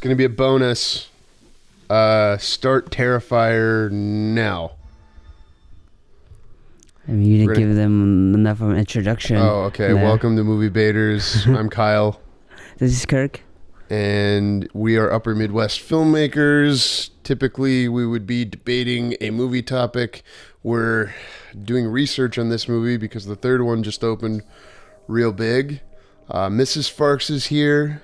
going to be a bonus. Start Terrifier now. I mean, you didn't give them enough of an introduction. Oh, okay. there. Welcome to Movie Baters. I'm Kyle. This is Kirk. And we are Upper Midwest filmmakers. Typically, we would be debating a movie topic. We're doing research on this movie because the third one just opened real big. Mrs. Farx is here.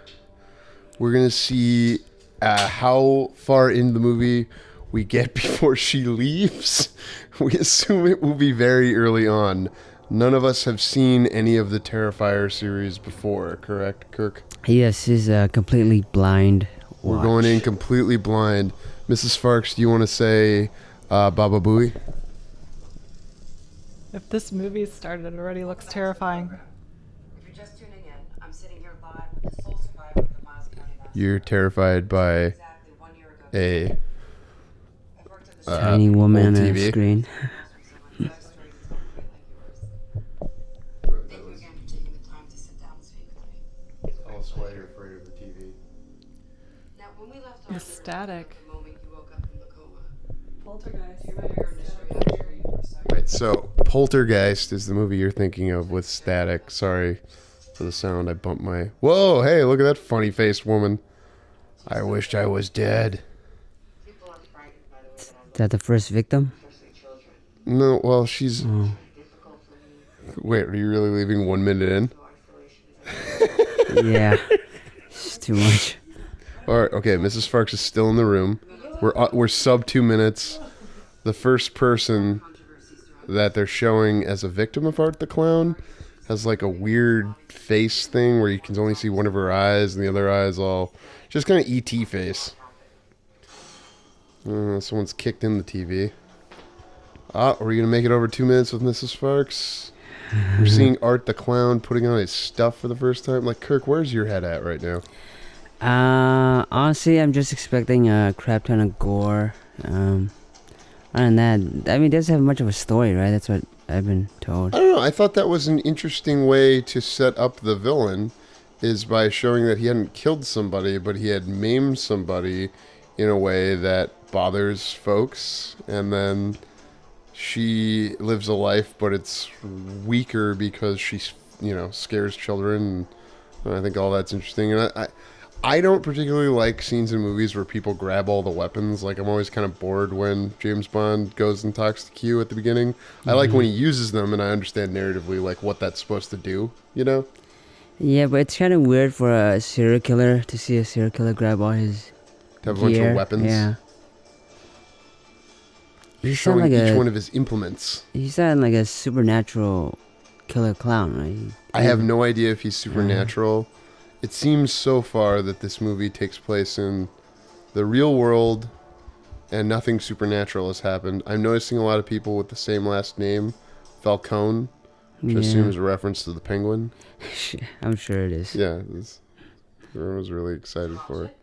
We're going to see how far in the movie we get before she leaves. We assume it will be very early on. None of us have seen any of the Terrifier series before, correct, Kirk? Yes, he's completely blind. We're going in completely blind. Mrs. Farx, do you want to say Baba Booey? If this movie started, it already looks terrifying. If you're just tuning in, I'm sitting here live with the sole survivor of the Miles County massacre. You're terrified by Exactly 1 year ago. a I've worked at the tiny woman on old a TV. screen. Thank you again for taking the time to sit down and speak with me. That's why you're afraid of the TV. Now, when we left The off, static. the moment you woke up from the coma, Poltergeist. you remember your initial reaction for a second. Right, so Poltergeist is the movie you're thinking of with static. Sorry for the sound. I bumped my... Whoa, hey, look at that funny-faced woman. I wished I was dead. People are frightened by the way that Is that the first victim? especially children. No, well, she's... Oh. Difficult for me. Wait, are you really leaving 1 minute in? No isolation is Yeah. It's too much. All right, okay, Mrs. Farx is still in the room. We're sub 2 minutes. The first person that they're showing as a victim of Art the Clown has like a weird face thing where you can only see one of her eyes and the other eye's all just kind of ET face. Someone's kicked in the TV. Are we going to make it over 2 minutes with Mrs. Farx? We're seeing Art the Clown putting on his stuff for the first time. Like, Kirk, where's your head at right now? Honestly, I'm just expecting a crap ton of gore. Other than that, I mean, it doesn't have much of a story, right? That's what I've been told. I don't know. I thought that was an interesting way to set up the villain, is by showing that he hadn't killed somebody, but he had maimed somebody in a way that bothers folks. And then she lives a life, but it's weaker because she, scares children. And I think all that's interesting. And I don't particularly like scenes in movies where people grab all the weapons. Like, I'm always kind of bored when James Bond goes and talks to Q at the beginning. I like when he uses them, and I understand narratively, like, what that's supposed to do, Yeah, but it's kind of weird for a serial killer to see a serial killer grab all his To have a bunch gear. of weapons. Yeah. He Showing sound like each a one of his implements. he sound like a supernatural killer clown, right? I have no idea if he's supernatural. It seems so far that this movie takes place in the real world and nothing supernatural has happened. I'm noticing a lot of people with the same last name, Falcone, which I assume is a reference to the penguin. I'm sure it is. Yeah, everyone was really excited for it.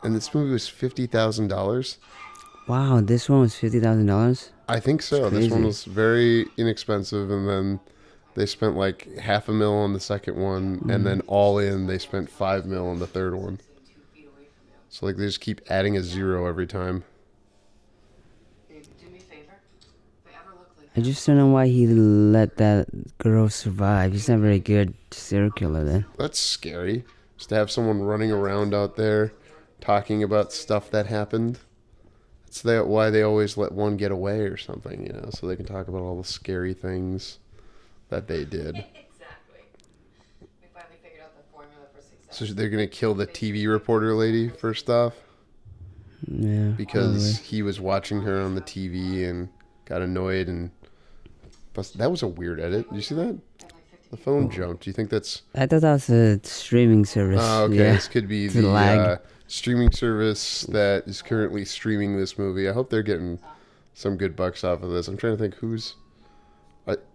And this movie was $50,000. Wow, this one was $50,000. I think so. That's This one crazy. was very inexpensive, and then they spent like $500,000 on the second one, and then all in they spent $5 million on the third one. So like they just keep adding a zero every time. Babe, do me a favor. If I ever look like I just don't know why he let that girl survive. He's not very good serial killer then. That's scary. Just to have someone running around out there talking about stuff that happened. That's why they always let one get away or something, so they can talk about all the scary things that they did. Exactly. We finally figured out the formula for success. So they're going to kill the TV reporter lady first off Yeah. because probably. he was watching her on the TV and got annoyed. But that was a weird edit. Did you see that? The phone jumped. Do you think that's... I thought that was a streaming service. Oh, okay. Yeah. This could be The lag. the streaming service that is currently streaming this movie. I hope they're getting some good bucks off of this. I'm trying to think who's...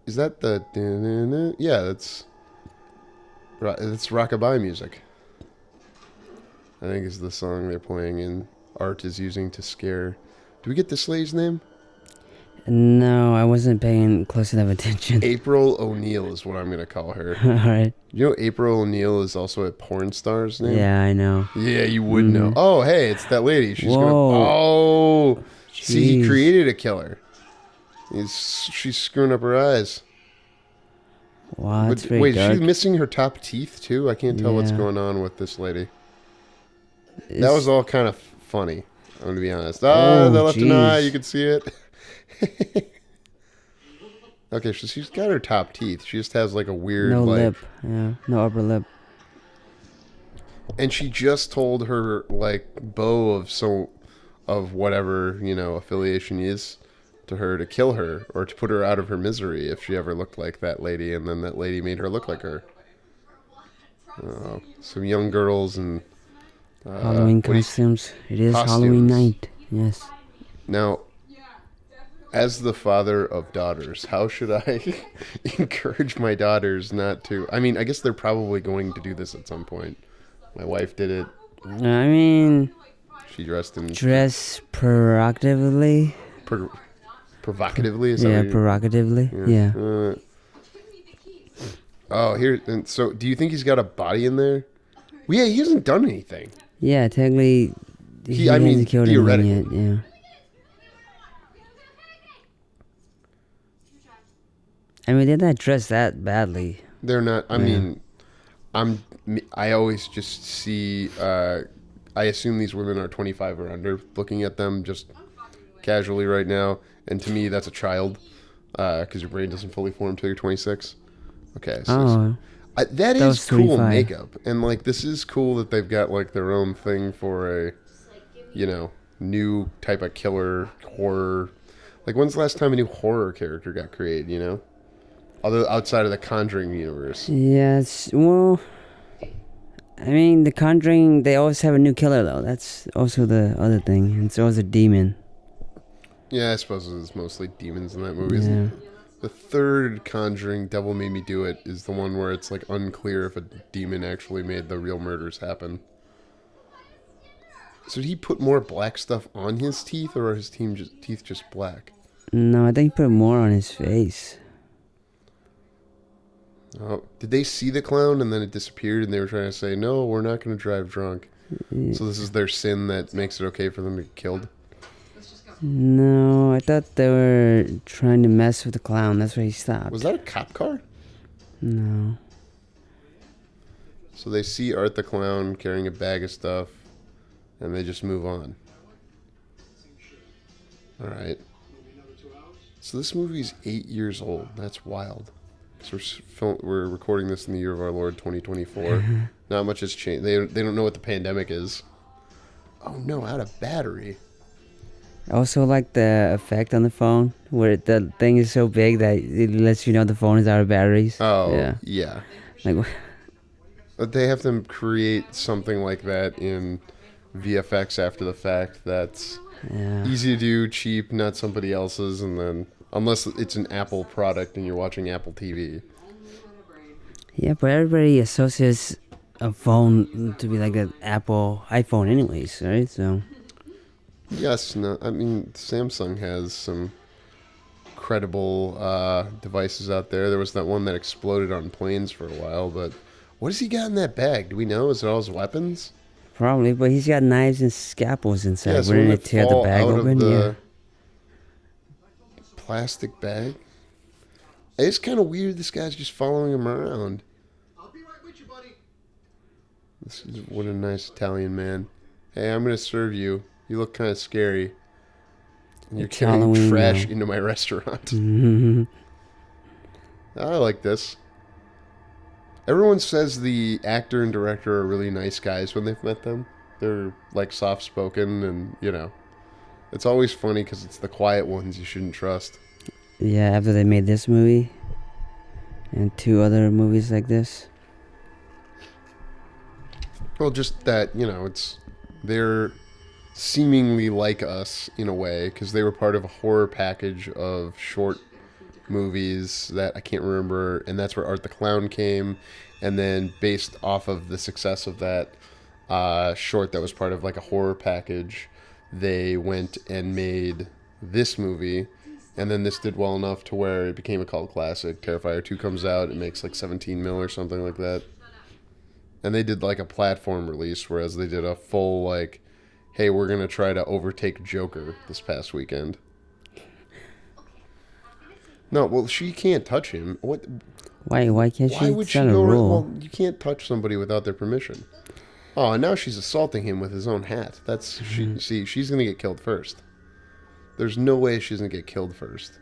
is that the... Yeah, that's rockabye music. I think is the song they're playing and Art is using to scare... Do we get this lady's name? No, I wasn't paying close enough attention. April O'Neil is what I'm going to call her. Alright. You know April O'Neil is also a porn star's name? Yeah, I know. Yeah, you would know. Oh, hey, it's that lady. She's going to... Whoa. Oh! See, he Jeez. created a killer. She's screwing up her eyes. Wow, that's very Wait, dark. is she missing her top teeth, too? I can't tell what's Yeah. going on with this lady. That It's- was all kind of funny, I'm going to be honest. Oh, They left an eye. jeez. You can see it. Okay, so she's got her top teeth. She just has like a weird no like... lip. Yeah, no upper lip. And she just told her like beau of whatever, you know, affiliation is to her to kill her or to put her out of her misery if she ever looked like that lady, and then that lady made her look like her. Some young girls and Halloween what do you- costumes. It is Halloween Costumes. night. Yes. Now, as the father of daughters, how should I encourage my daughters not to? I mean, I guess they're probably going to do this at some point. My wife did it. I mean, She dressed in dress provocatively. provocatively. Is that Yeah, what you- provocatively. Yeah. Oh, here. And so, do you think he's got a body in there? Well, yeah, he hasn't done anything. Yeah, technically, he I mean, hasn't killed anyone theoretically. yet. Yeah. I mean, they're not dressed that badly. They're not. I mean, I always just see. I assume these women are 25 or under. Looking at them just casually right now, and to me, that's a child, because your brain doesn't fully form till you're 26. Okay, so Oh, that is was cool 25. makeup, and like this is cool that they've got like their own thing for a, you know, new type of killer horror. Like when's the last time a new horror character got created? You know, other outside of the Conjuring universe. yes. Well, I mean, The Conjuring, they always have a new killer, though. That's also the other thing. It's always a demon. Yeah, I suppose it's mostly demons in that movie. Isn't Yeah. it? The third Conjuring, Devil Made Me Do It, is the one where it's like unclear if a demon actually made the real murders happen. So did he put more black stuff on his teeth, or are his teeth just black? No, I think he put more on his face. Oh, did they see the clown and then it disappeared and they were trying to say, no, we're not going to drive drunk. So this is their sin that makes it okay for them to get killed? No, I thought they were trying to mess with the clown. That's why he stopped. Was that a cop car? No. So they see Art the Clown carrying a bag of stuff and they just move on. Alright. So this movie's 8 years old. That's wild. So we're recording this in the year of our Lord 2024. Not much has changed. They don't know what the pandemic is. Oh no, out of battery. I also like the effect on the phone where the thing is so big that it lets you know the phone is out of batteries. Oh, yeah. Like, But they have to create something like that in VFX after the fact that's yeah. easy to do, cheap, not somebody else's, and then unless it's an Apple product and you're watching Apple TV. Yeah, but everybody associates a phone to be like an Apple iPhone anyways, right? So, Yes, no, I mean Samsung has some credible devices out there. There was that one that exploded on planes for a while, but what has he got in that bag? Do we know? Is it all his weapons? probably, but he's got knives and scalpels inside. Yeah, so Wouldn't when it tear the fall bag out of open? the Yeah. plastic bag. It's kind of weird. This guy's just following him around. I'll be right with you, buddy. This is what a nice Italian man. Hey, I'm gonna serve you. You look kind of scary. And you're It's carrying Halloween trash now. into my restaurant. Mm-hmm. I like this. Everyone says the actor and director are really nice guys when they've met them. They're like soft-spoken, and you know, it's always funny because it's the quiet ones you shouldn't trust. Yeah, after they made this movie and 2 other movies like this. Well, just that, you know, they're seemingly like us in a way because they were part of a horror package of short movies that I can't remember, and that's where Art the Clown came, and then based off of the success of that short that was part of like a horror package, they went and made this movie And then this did well enough to where it became a cult classic. Terrifier 2 comes out, it makes like 17 mil or something like that. And they did like a platform release, whereas they did a full like, hey, we're going to try to overtake Joker this past weekend. No, well, she can't touch him. What? Why can't she? Why would It's she not a go? rule. Well, you can't touch somebody without their permission. Oh, and now she's assaulting him with his own hat. That's See, she's gonna get killed first. There's no way she's gonna get killed first.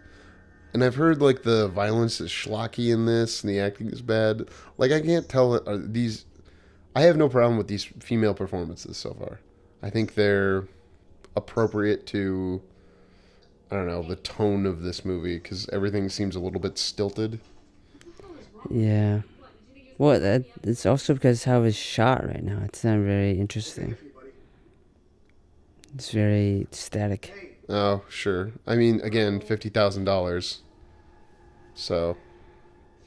And I've heard like the violence is schlocky in this, and the acting is bad. Like I can't tell these. I have no problem with these female performances so far. I think they're appropriate to, I don't know, the tone of this movie, because everything seems a little bit stilted. Yeah. Well, it's also because how it's shot right now. It's not very interesting. It's very static. Oh, sure. I mean, again, $50,000. So,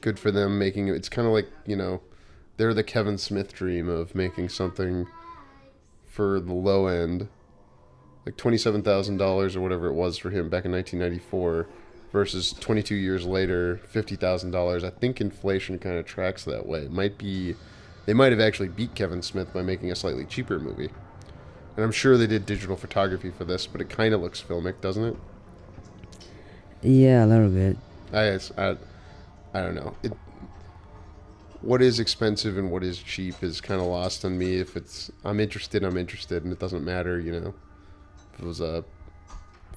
good for them making it. It's kind of like, they're the Kevin Smith dream of making something for the low end. Like $27,000 or whatever it was for him back in 1994 versus 22 years later, $50,000. I think inflation kind of tracks that way. They might have actually beat Kevin Smith by making a slightly cheaper movie. And I'm sure they did digital photography for this, but it kind of looks filmic, doesn't it? Yeah, a little bit. I don't know. What is expensive and what is cheap is kind of lost on me. If I'm interested, and it doesn't matter, if it was a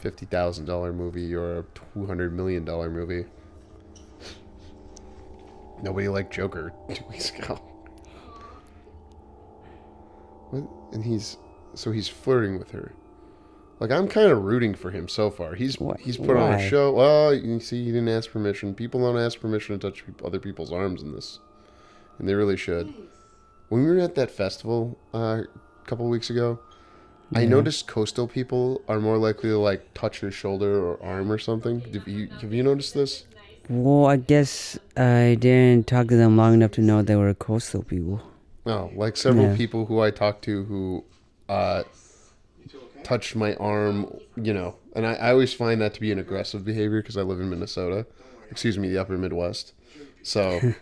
$50,000 movie or a $200 million movie. Nobody liked Joker 2 weeks ago. What? And he's flirting with her. Like, I'm kind of rooting for him so far. He's put on a Why? show. Well, you see, he didn't ask permission. People don't ask permission to touch other people's arms in this. And they really should. When we were at that festival a couple of weeks ago, I noticed coastal people are more likely to, like, touch your shoulder or arm or something. Have you noticed this? Well, I guess I didn't talk to them long enough to know they were coastal people. Oh, like several Yeah. people who I talked to who touched my arm, and I always find that to be an aggressive behavior because I live in Minnesota. Excuse me, the upper Midwest. So,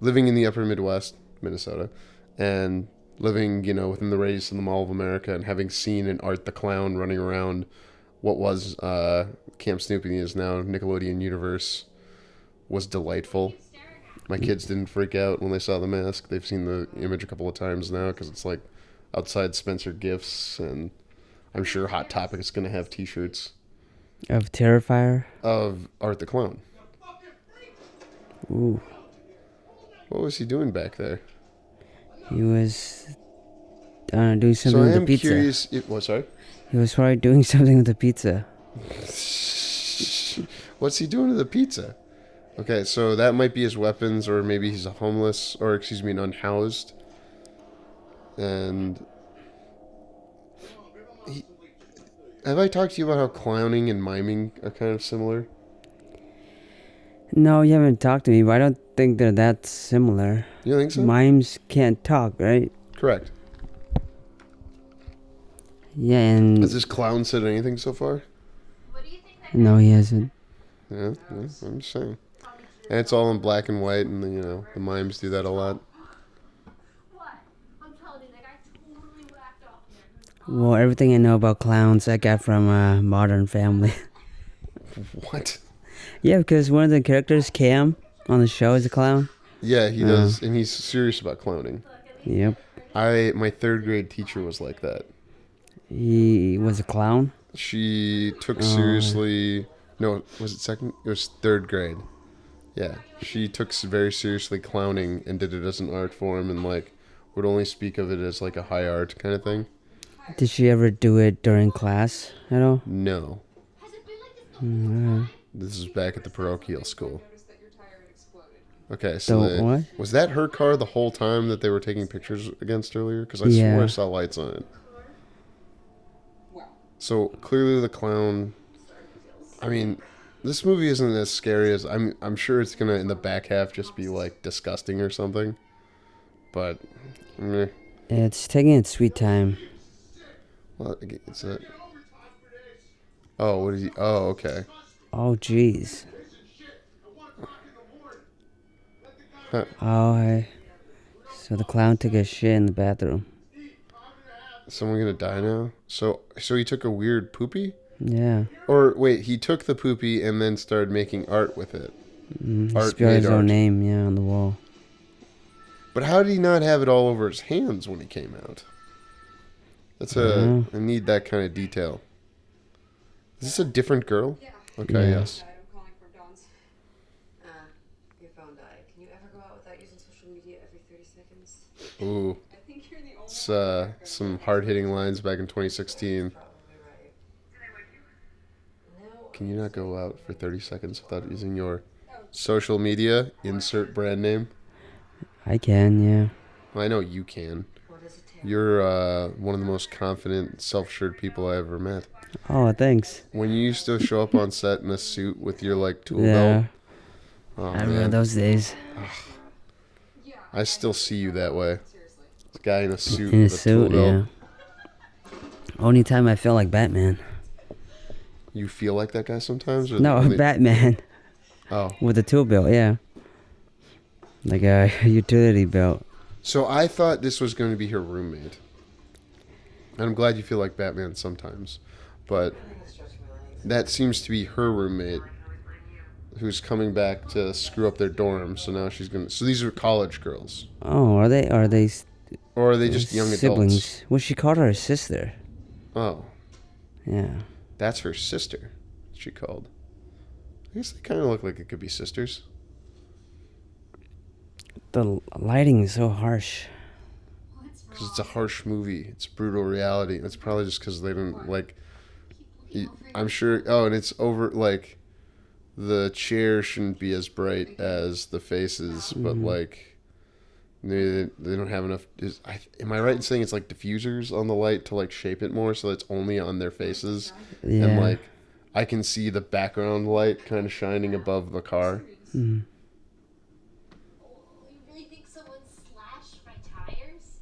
living in the upper Midwest, Minnesota, and living, within the radius of the Mall of America and having seen an Art the Clown running around what was Camp Snoopy is now Nickelodeon Universe was delightful. My kids didn't freak out when they saw the mask. They've seen the image a couple of times now because it's like outside Spencer Gifts, and I'm sure Hot Topic is going to have t-shirts Of Terrifier? of Art the Clown. Ooh. What was he doing back there? He was doing something So I with the am pizza. curious. Sorry? He was probably doing something with the pizza. What's he doing to the pizza? Okay, so that might be his weapons, or maybe he's a homeless, or an unhoused. And have I talked to you about how clowning and miming are kind of similar? No, you haven't talked to me, but I don't think they're that similar. You think so? Mimes can't talk, right? Correct. Yeah, and Has this clown said anything so far? no, he hasn't. Yeah, I'm just saying. And it's all in black and white, and the mimes do that a lot. Well, everything I know about clowns I got from Modern Family. What? Yeah, because one of the characters, Cam, on the show is a clown. Yeah, he does, and he's serious about clowning. Yep. My third grade teacher was like that. He was a clown? She took seriously. No, was it second? It was third grade. Yeah, she took very seriously clowning and did it as an art form, and would only speak of it as like a high art kind of thing. Did she ever do it during class at all? No, Mm, this is back at the parochial school. Okay, So so what? was that her car the whole time that they were taking pictures against earlier? Because I Yeah. swore I saw lights on it. So clearly the clown. I mean, this movie isn't as scary as I'm sure it's gonna in the back half just be like disgusting or something. But, It's taking its sweet time. well, it's a. Oh, what is he? Oh, okay. Oh, jeez. Huh. Oh, hey. So the clown took a shit in the bathroom. Someone gonna die now? So he took a weird poopy? Yeah. Or wait, he took the poopy and then started making art with it. He Art spelled his made own art. name, yeah, on the wall. But how did he not have it all over his hands when he came out? I need that kind of detail. Is this a different girl? Yeah. Okay, Yeah. yes. I'm calling from Dawn's. Your phone died. Can you ever go out without using social media every 30 seconds? Ooh, I think you're the only it's some hard-hitting lines back in 2016. Probably right. No. Can you not go out for 30 seconds without using your social media? Insert brand name. I can, yeah. Well, I know you can. What does it take? You're one of the most confident, self-assured people I ever met. Oh, thanks. When you used to show up on set in a suit with your like tool Yeah. belt, oh I remember man, those days. I still see you that way. This guy in a suit In a with a tool suit, belt. yeah. Only time I feel like Batman. You feel like that guy sometimes? Or No, really- Batman. Oh, With a tool belt, yeah. Like a utility belt. so I thought this was going to be her roommate. And I'm glad you feel like Batman sometimes, but that seems to be her roommate, who's coming back to screw up their dorm. So now she's gonna. So these are college girls, Oh, are they? Are they or are they just young siblings? adults? Well, she called her a sister. Oh, Yeah. that's her sister. She called. I guess they kind of look like it could be sisters. The lighting is so harsh. Because it's a harsh movie. It's brutal reality. It's probably just because they didn't like. I'm sure. Oh, and it's over. Like, the chair shouldn't be as bright as the faces, but like, they don't have enough. Am I right in saying it's like diffusers on the light to like shape it more so it's only on their faces? Yeah. And like, I can see the background light kind of shining above the car. Mm. You really think someone slashed my tires?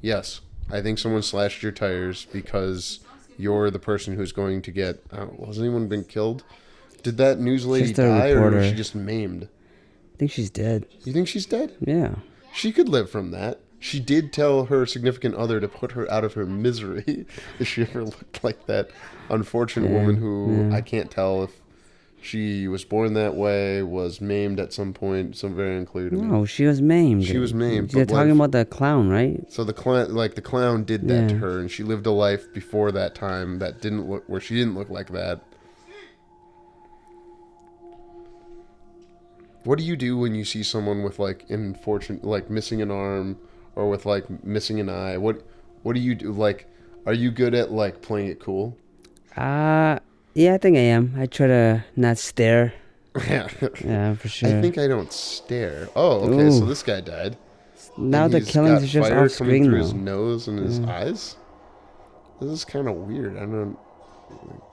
Yes, I think someone slashed your tires because you're the person who's going to get. Has anyone been killed? Did that news lady Just a die, or was reporter. she just maimed? I think she's dead. You think she's dead? Yeah. She could live from that. She did tell her significant other to put her out of her misery if she ever looked like that unfortunate Yeah, woman who yeah. I can't tell if she was born that way, was maimed at some point. Some very unclear to me. No, she was maimed. She was maimed, You're but talking like- about the clown, right? So the clown did that to Yeah. her, and she lived a life before that time that didn't look where she didn't look like that. What do you do when you see someone with like like missing an arm or with like missing an eye? What do you do? Like, are you good at like playing it cool? Yeah, I think I am. I try to not stare. Yeah. Yeah, for sure. I think I don't stare. Oh, okay. So Ooh. this guy died. now And the he's killings got is just fire off coming screen through now. his nose and his eyes. This is kind of weird. I don't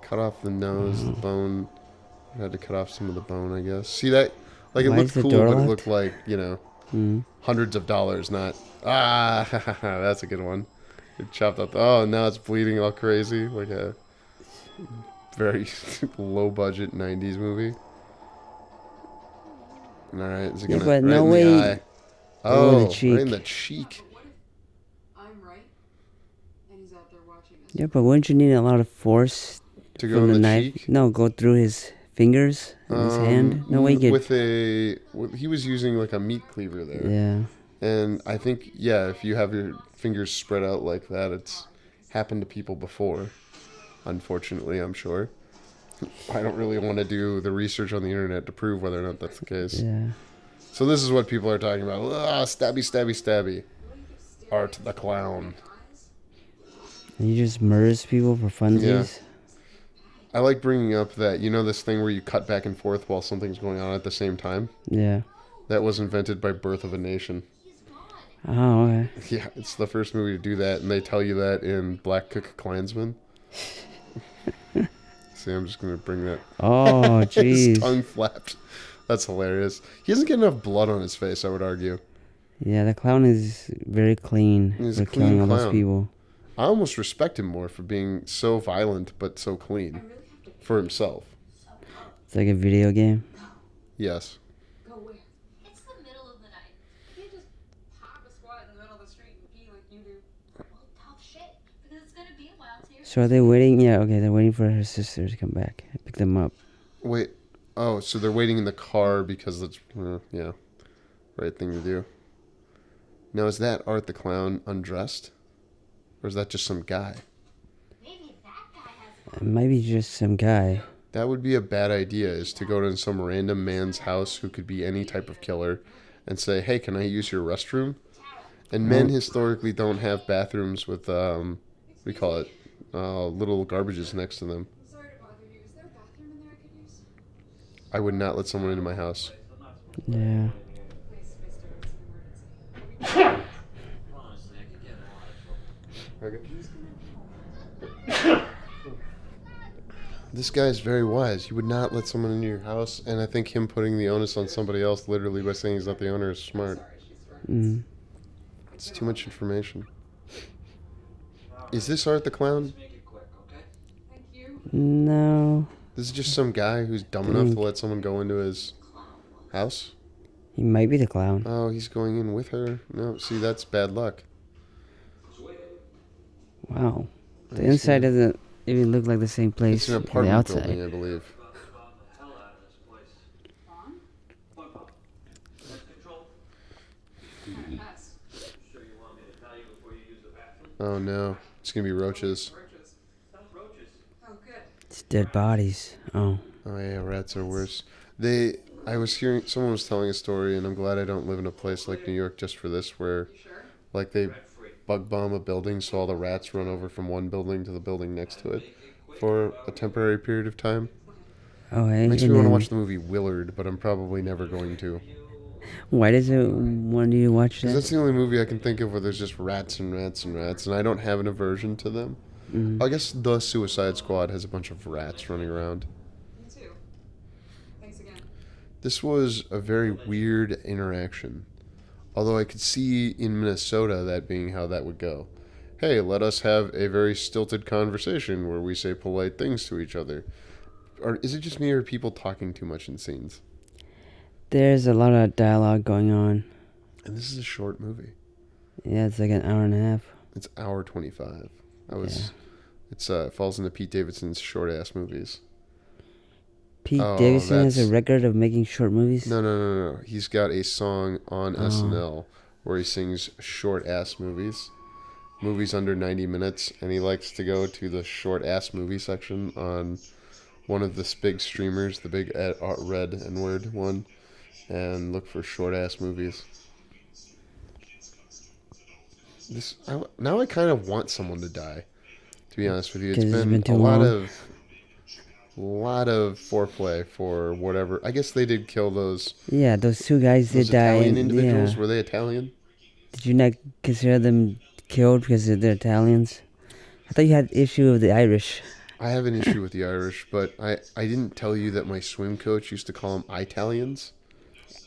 cut off the nose, the bone. I had to cut off some of the bone, I guess. See that? Like it Why looked is the cool, door but it locked? looked like hundreds of dollars, not that's a good one. It chopped up. Oh, now it's bleeding all crazy, like a very low budget '90s movie. All right, is it Yeah, gonna but right no in way- the eye? Oh, Oh, the right in cheek. the cheek. I'm right, and he's out there watching us. Yeah, but wouldn't you need a lot of force To go from in the the knife? cheek. No, go through his fingers and his hand. No way you could. He was using like a meat cleaver there. Yeah. And I think, yeah, if you have your fingers spread out like that, it's happened to people before. Unfortunately, I'm sure. I don't really want to do the research on the internet to prove whether or not that's the case. Yeah. So this is what people are talking about. Stabby, stabby, stabby. Art the clown. And you just murders people for funsies. I like bringing up that, you know this thing where you cut back and forth while something's going on at the same time? Yeah. That was invented by Birth of a Nation. Oh, okay. Yeah, it's the first movie to do that, and they tell you that in Black Cook Klansman. See, I'm just going to bring that. Oh, His jeez. tongue flapped. That's hilarious. He doesn't get enough blood on his face, I would argue. Yeah, the clown is very clean He's for a clean killing all those clown. people. I almost respect him more for being so violent, but so clean. for himself. It's like a video game. Yes. Go where? It's the middle of the night. You can't just pop a squat in the middle of the street and pee like you do. Well, tough shit. Because it's gonna be a while till you're So are they waiting? Yeah, okay, they're waiting for her sister to come back and pick them up. Wait. Oh, so they're waiting in the car because it's yeah, right thing to do. Now, is that Art the Clown undressed, or is that just some guy? maybe that guy has It might be just some guy. That would be a bad idea, is to go to some random man's house who could be any type of killer and say, hey, can I use your restroom? And men historically don't have bathrooms with, what do you call it, little garbages next to them. I'm sorry to bother you. Is there a bathroom in there I could use? I would not let someone into my house. Yeah. Please, please don't. It's an emergency. This guy's very wise. You would not let someone into your house, and I think him putting the onus on somebody else literally by saying he's not the owner is smart. Mm. It's too much information. Is this Art the Clown? Thank you. No. This is just some guy who's dumb enough to let someone go into his house? He might be the clown. Oh, he's going in with her? No, see, that's bad luck. Wow. The I inside see. doesn't even look like the same place It's an as the apartment outside. building, I believe. Pass. Oh no, it's gonna be roaches. Roaches. Oh, good. It's dead bodies. Oh. Oh yeah, rats are worse. I was hearing, someone was telling a story, and I'm glad I don't live in a place like New York just for this, where, Sure. like, they bug bomb a building so all the rats run over from one building to the building next to it for a temporary period of time. Oh, hey. Makes and me want to then- watch the movie Willard, but I'm probably never going to. Why does it want you to watch Because that? that's the only movie I can think of where there's just rats and rats and rats, and I don't have an aversion to them. Mm. I guess the Suicide Squad has a bunch of rats running around. Me too. Thanks again. This was a very weird interaction. Although I could see in Minnesota that being how that would go. Hey, let us have a very stilted conversation where we say polite things to each other. Or is it just me, or are people talking too much in scenes? There's a lot of dialogue going on. And this is a short movie. Yeah, it's like an hour and a half. It's hour 25. It falls into Pete Davidson's short ass movies. Pete Oh, Davidson has a that's- record of making short movies. No. He's got a song on Oh. SNL where he sings short ass movies. Movies under 90 minutes. And he likes to go to the short ass movie section on one of the big streamers, the big red N-word one, and look for short ass movies. Now I kind of want someone to die, to be honest with you. It's 'Cause it's been been too a lot long. of foreplay for whatever. I guess they did kill those Yeah, those two guys those did die. Italian And, individuals. yeah. Were they Italian? Did you not consider them killed because they're Italians? I thought you had issue with the Irish. I have an issue with the Irish, but I didn't tell you that my swim coach used to call them Italians.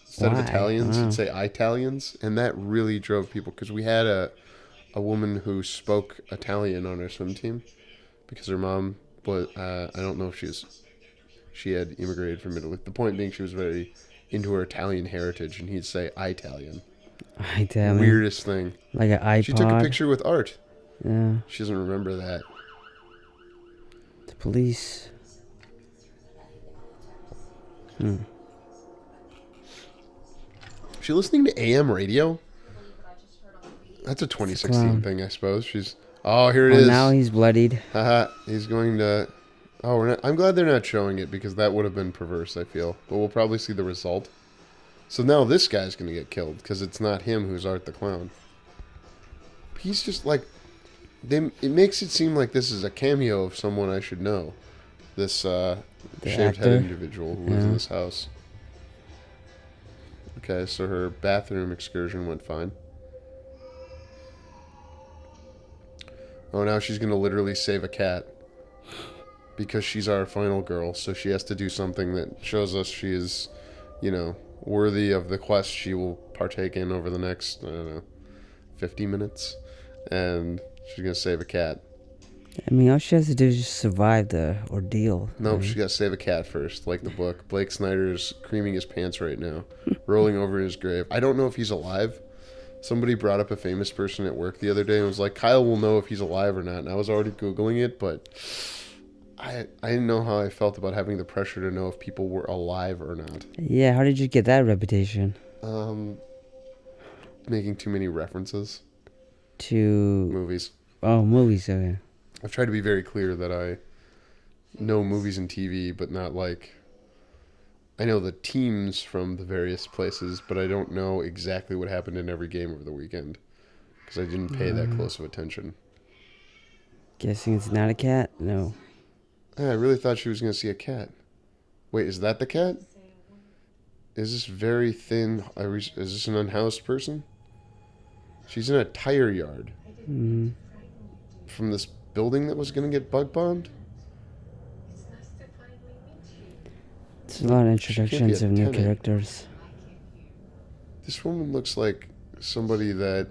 Instead Why? of Italians, Wow. he'd say Italians, and that really drove people, because we had a woman who spoke Italian on our swim team, because her mom was, I don't know if she had immigrated from Italy. The point being, she was very into her Italian heritage, and he'd say Italian. Italian. Weirdest thing. Like an iPod. She took a picture with Art. Yeah. She doesn't remember that. The police. Is she listening to AM radio? That's a 2016 clown. thing, I suppose. She's. Oh, here it Oh, is. now he's bloodied. Haha, he's going to. Oh, I'm glad they're not showing it, because that would have been perverse, I feel. But we'll probably see the result. So now this guy's going to get killed, because it's not him who's Art the Clown. He's just like. It makes it seem like this is a cameo of someone I should know. This shaved head actor? individual who lives in Yeah. this house. Okay, so her bathroom excursion went fine. Oh, now she's going to literally save a cat. Because she's our final girl, so she has to do something that shows us she is, worthy of the quest she will partake in over the next, 50 minutes. And she's going to save a cat. I mean, all she has to do is just survive the ordeal. No, right? she got to save a cat first, like the book. Blake Snyder's creaming his pants right now, rolling over in his grave. I don't know if he's alive. Somebody brought up a famous person at work the other day and was like, Kyle will know if he's alive or not. And I was already Googling it, but I didn't know how I felt about having the pressure to know if people were alive or not. Yeah, how did you get that reputation? Making too many references. To... Movies. Oh, movies, okay. I've tried to be very clear that I know movies and TV, but not like... I know the teams from the various places, but I don't know exactly what happened in every game over the weekend. Because I didn't pay that close of attention. Guessing it's not a cat? No. I really thought she was going to see a cat. Wait, is that the cat? Is this very thin... Is this an unhoused person? She's in a tire yard. Mm. From this building that was going to get bug bombed? It's a lot of introductions of new tenant. characters. This woman looks like somebody that...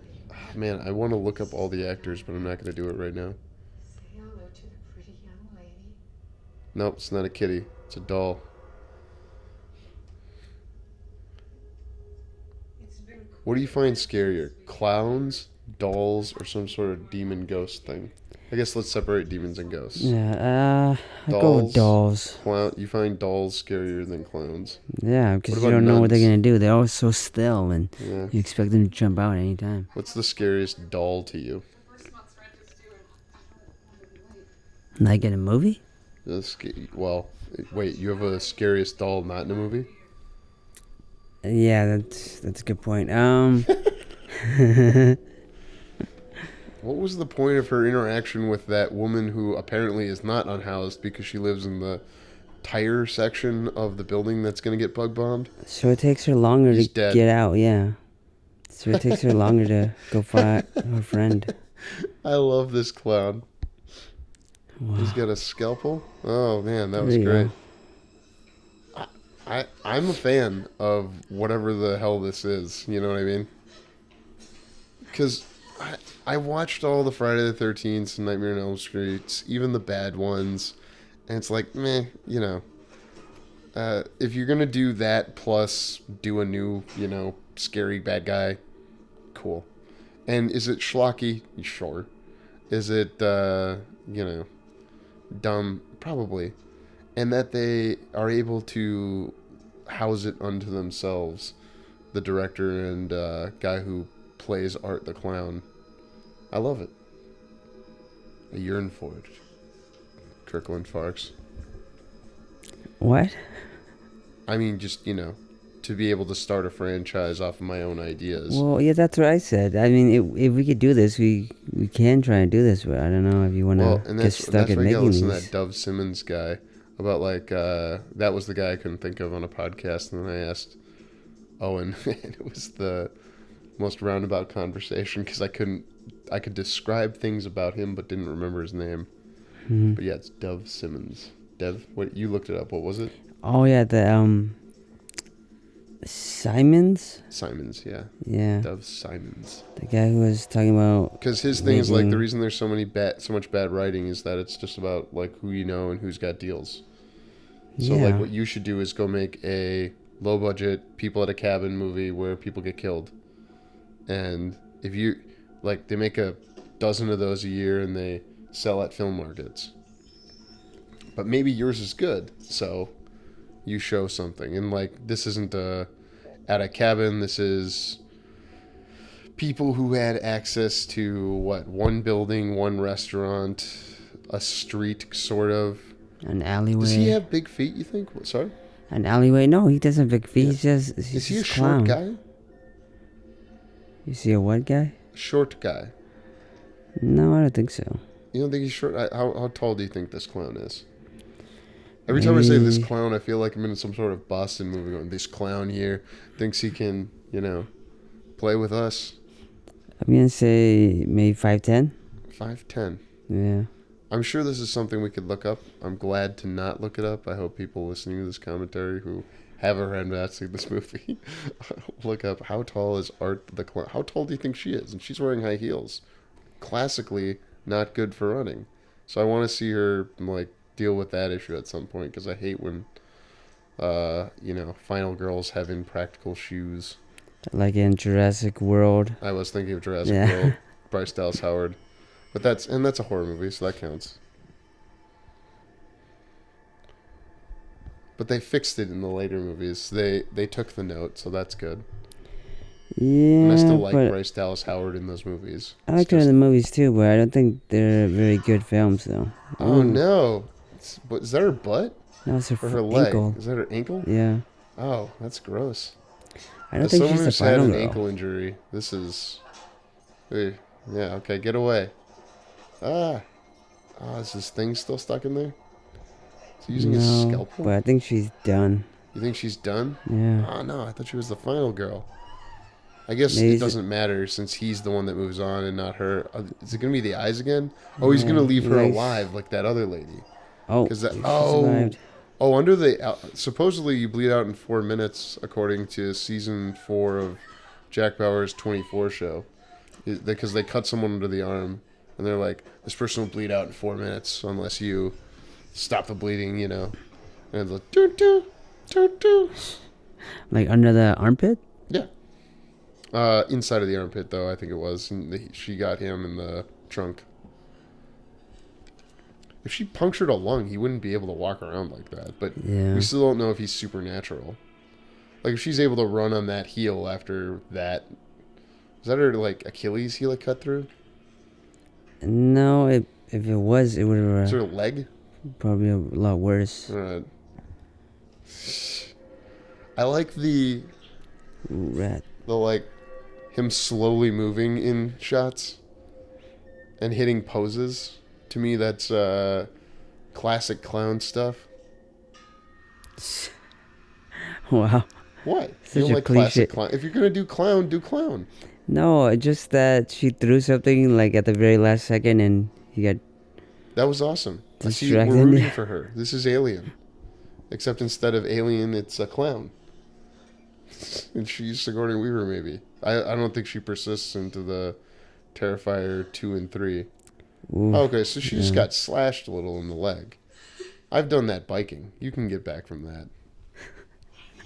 Man, I want to look up all the actors, but I'm not going to do it right now. Say hello to the pretty young lady. Nope, it's not a kitty. It's a doll. What do you find scarier? Clowns, dolls, or some sort of demon ghost thing? I guess let's separate demons and ghosts. Yeah, I'll go with dolls. You find dolls scarier than clowns. Yeah, because What you about don't know what they're nuns? going to do. They're always so still, and Yeah. you expect them to jump out anytime. What's the scariest doll to you? Like in a movie? Well, wait, you have a scariest doll not in a movie? Yeah, that's a good point. What was the point of her interaction with that woman who apparently is not unhoused because she lives in the tire section of the building that's going to get bug bombed? So it takes her longer He's to dead. get out, yeah. So it takes her longer to go find her friend. I love this clown. Wow. He's got a scalpel. Oh man, that was There you great. go. I'm a fan of whatever the hell this is. You know what I mean? Because I watched all the Friday the 13th and Nightmare on Elm Streets, even the bad ones, and it's like, meh, you know. If you're gonna do that plus do a new, scary bad guy, cool. And is it schlocky? Sure. Is it, dumb? Probably. And that they are able to house it unto themselves, the director and guy who plays Art the Clown. I love it. I yearn for it. Kirkland Farx. What? I mean, just, to be able to start a franchise off of my own ideas. Well, yeah, that's what I said. I mean, if we could do this, we can try and do this, but I don't know if you want to and get that's stuck at where you gotta making listen these. to that Dove Simmons guy about, that was the guy I couldn't think of on a podcast, and then I asked Owen, and it was the most roundabout conversation, because I could describe things about him, but didn't remember his name. Mhm. But yeah, it's Dove Simmons. What, you looked it up, what was it? Oh, yeah, the, Simons? Simons, yeah. Yeah. Dove Simons. The guy who was talking about... Because his thing is, the making- reason there's so much bad writing is that it's just about, who you know and who's got deals. So, Yeah. what you should do is go make a low-budget, people at a cabin movie where people get killed. And if you... they make a dozen of those a year and they sell at film markets. But maybe yours is good, so you show something. And, this isn't at a cabin. This is people who had access to, one building, one restaurant, a street, sort of. An alleyway. Does he have big feet, you think? Sorry? An alleyway? No, he doesn't have big feet. Yeah. He's Is he a just clown. short guy? You see a what guy? Short guy. No, I don't think so. You don't think he's short? How tall do you think this clown is? Every time I say this Maybe- clown, I feel like I'm in some sort of Boston movie going, this clown here thinks he can, play with us. I'm going to say maybe 5'10". 5'10". Yeah. I'm sure this is something we could look up. I'm glad to not look it up. I hope people listening to this commentary who have or have not seen this movie look up how tall is Art the Clown. How tall do you think she is? And she's wearing high heels. Classically not good for running. So I want to see her like deal with that issue at some point because I hate when, final girls have impractical shoes. Like in Jurassic World. I was thinking of Jurassic Yeah. World, Bryce Dallas Howard, but that's a horror movie, so that counts. But they fixed it in the later movies. They took the note, so that's good. Yeah, And I still like but Bryce Dallas Howard in those movies. I like her in the movies too, but I don't think they're very good films though. Oh no! Is that her butt No, it's her, or her leg? ankle. Is that her ankle? Yeah. Oh, that's gross. I don't As think someone she's the who's had final an girl. ankle injury, this is. Hey, yeah. Okay, get away. Is this thing still stuck in there? Is he using his No, scalpel? but I think she's done. You think she's done? Yeah. Oh no, I thought she was the final girl. I guess Maybe it doesn't matter since he's the one that moves on and not her. Is it gonna be the eyes again? Oh, he's gonna leave her Nice. alive like that other lady. Oh, Because that. she Oh. survived. Oh, under the supposedly you bleed out in 4 minutes, according to season 4 of Jack Bauer's 24 show, because they cut someone under the arm, and they're like, this person will bleed out in 4 minutes unless you stop the bleeding, And it's like doo doo doo doo. Like under the armpit? Yeah. Inside of the armpit, though, I think it was. And she got him in the trunk. If she punctured a lung, he wouldn't be able to walk around like that. But Yeah. we still don't know if he's supernatural. Like, if she's able to run on that heel after that... Is that her, like, Achilles heel it cut through? No, if it was, it would Is her have leg? probably a lot worse. I like the Rat. like, him slowly moving in shots and hitting poses. To me, that's classic clown stuff. Wow. What? Such You don't a like classic cliche. clown? If you're gonna do clown, do clown. No, just that she threw something like at the very last second and he got. That was awesome. I see, Distracted. we're rooting for her. This is Alien, except instead of Alien, it's a clown. And she's Sigourney Weaver, maybe. I don't think she persists into the Terrifier 2 and 3. Ooh, Okay, so she just yeah. got slashed a little in the leg. I've done that biking. You can get back from that.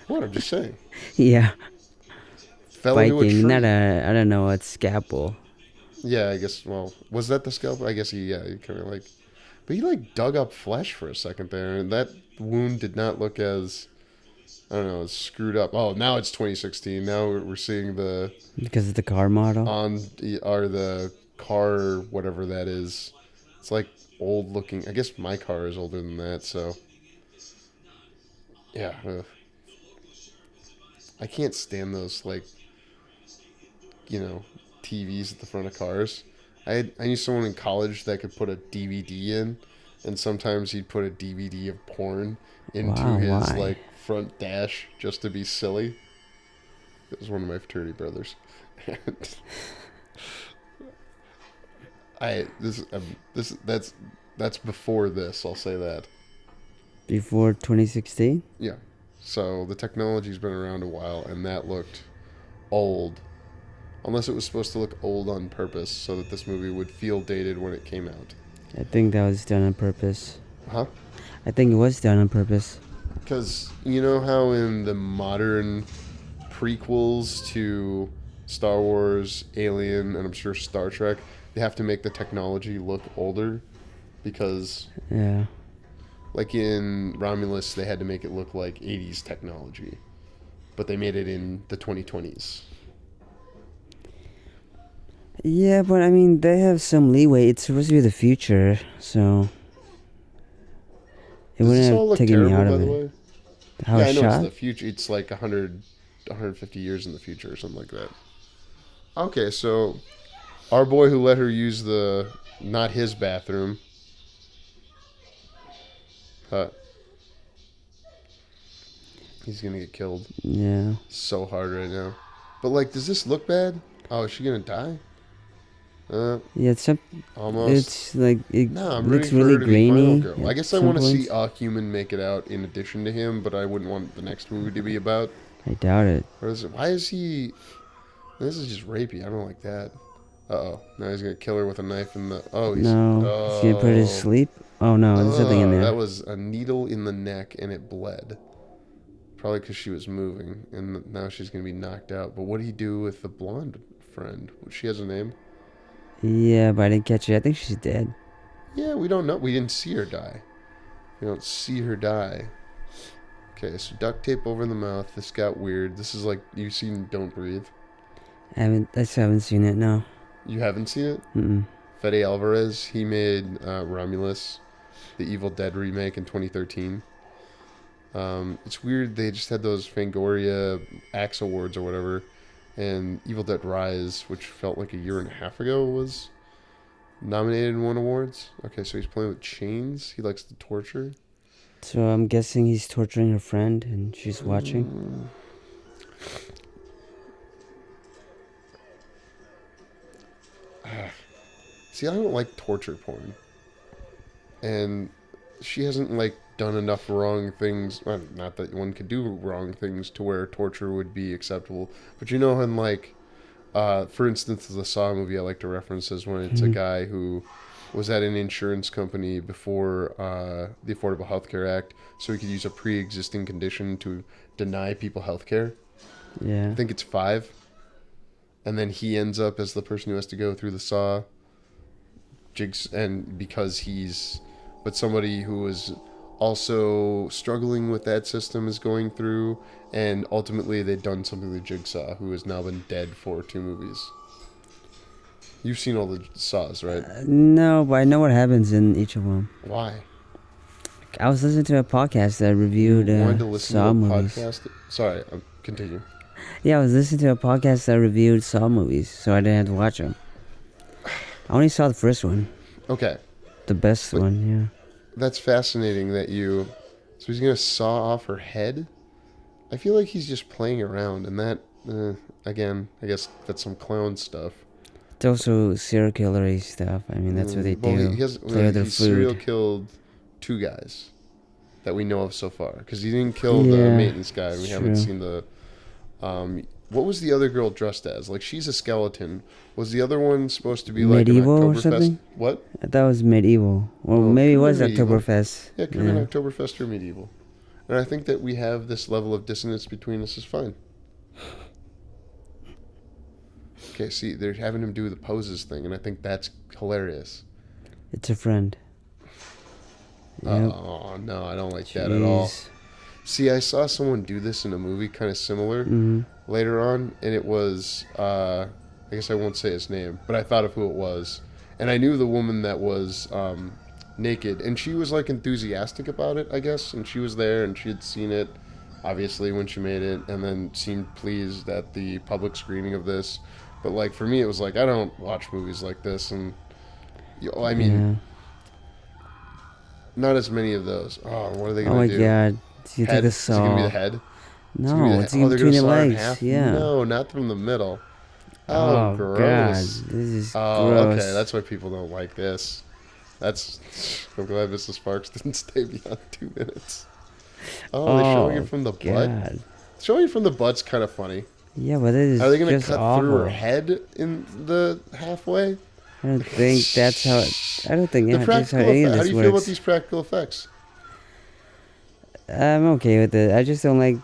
What? I'm just saying. Yeah. Fell into a Biking, tree. not a, I don't know, a scalpel. Yeah, I guess. Well, was that the scalpel? I guess he kind of like, but he like dug up flesh for a second there, and that wound did not look as, I don't know, as screwed up. Oh, now it's 2016. Now we're seeing the Because of the car model. the car, whatever that is. It's like old looking. I guess my car is older than that, so yeah. I can't stand those like, TVs at the front of cars. I knew someone in college that could put a DVD in, and sometimes he'd put a DVD of porn into Wow, his why? like front dash just to be silly. It was one of my fraternity brothers. That's before this. I'll say that. Before 2016? Yeah. So the technology's been around a while, and that looked old. Unless it was supposed to look old on purpose, so that this movie would feel dated when it came out. I think that was done on purpose. Huh? I think it was done on purpose. Because you know how in the modern prequels to Star Wars, Alien, and I'm sure Star Trek, they have to make the technology look older? Because, Yeah. like in Romulus, they had to make it look like 80s technology. But they made it in the 2020s. Yeah, but I mean, they have some leeway. It's supposed to be the future, so it Does this wouldn't all have look taken me terrible, out by of the it. way? How Yeah, I it's know shot? it's the future. It's like 150 years in the future or something like that. Okay, so our boy who let her use not his bathroom. He's gonna get killed Yeah. so hard right now. But like, does this look bad? Oh, is she gonna die? Yeah, Almost. it's like it No, I'm looks rooting for really her to be final grainy. girl. I at guess I some want to see points. a human make it out in addition to him, but I wouldn't want the next movie to be about. I doubt it. Or is it? Why is he? This is just rapey. I don't like that. Uh-oh. Now he's going to kill her with a knife in the... Oh, he's... No, she's gonna put her to sleep. Oh no, there's something in there. That was a needle in the neck, and it bled. Probably because she was moving, and now she's going to be knocked out. But what did he do with the blonde friend? She has a name? Yeah, but I didn't catch it. I think she's dead. Yeah, we don't know. We didn't see her die. We don't see her die. Okay, so duct tape over the mouth. This got weird. This is like, you've seen Don't Breathe. I still haven't seen it. No. You haven't seen it? Mm-mm. Fede Alvarez, he made Romulus, the Evil Dead remake in 2013. It's weird, they just had those Fangoria Axe Awards or whatever, and Evil Dead Rise, which felt like a year and a half ago, was nominated and won awards. Okay, so he's playing with chains. He likes to torture. So I'm guessing he's torturing her friend and she's watching. See, I don't like torture porn. And she hasn't, like, done enough wrong things. Well, not that one could do wrong things to where torture would be acceptable. But you know, in, like, for instance, the Saw movie I like to reference is when it's a guy who was at an insurance company before the Affordable Health Care Act, so he could use a pre-existing condition to deny people health care. Yeah. I think it's 5. And then he ends up as the person who has to go through the Saw jigs, and because he's... But somebody who is also struggling with that system is going through, and ultimately they've done something to Jigsaw, who has now been dead for 2 movies. You've seen all the Saws, right? No, but I know what happens in each of them. Why? I was listening to a podcast that reviewed wanted to listen Saw to a movies. podcast? Sorry, continue. Yeah, I was listening to a podcast that reviewed Saw movies, so I didn't have to watch them. I only saw the first one. Okay. The best one, yeah. That's fascinating that you... So he's going to saw off her head? I feel like he's just playing around, and that, again, I guess that's some clown stuff. It's also serial killery stuff. I mean, that's what they do. He has, Play with their he serial food. killed 2 guys that we know of so far. Because he didn't kill the maintenance guy, and we haven't seen the... what was the other girl dressed as? Like, she's a skeleton. Was the other one supposed to be like Medieval an or Oktoberfest? something? What? I thought it was medieval. Well, maybe it was medieval. Oktoberfest. Yeah, it could have been Oktoberfest or medieval. And I think that we have this level of dissonance between us is fine. Okay, see, they're having him do the poses thing, and I think that's hilarious. It's a friend. Yep. Oh, no, I don't like that at all. See, I saw someone do this in a movie kind of similar later on, and it was, I guess I won't say his name, but I thought of who it was. And I knew the woman that was naked, and she was, like, enthusiastic about it, I guess, and she was there, and she had seen it, obviously, when she made it, and then seemed pleased at the public screening of this. But, like, for me, it was like, I don't watch movies like this, and, I mean, not as many of those. Oh, what are they going to do? Oh, my God. You Head? take a Is it going to be the saw. head? No, it's in they're between gonna the saw her in legs. half? Yeah. No, not from the middle. Oh, gross. God. This is Oh, gross. okay. That's why people don't like this. I'm glad Mrs. Farx didn't stay beyond 2 minutes. Oh, they're showing it from the butt. Showing it from the butt's kind of funny. Yeah, but it is Are they going to just cut awful. through her head in the halfway? I don't think that's how it... I don't think The that's practical how any of effects. How this do you feel about works. these practical effects? I'm okay with it. I just don't like...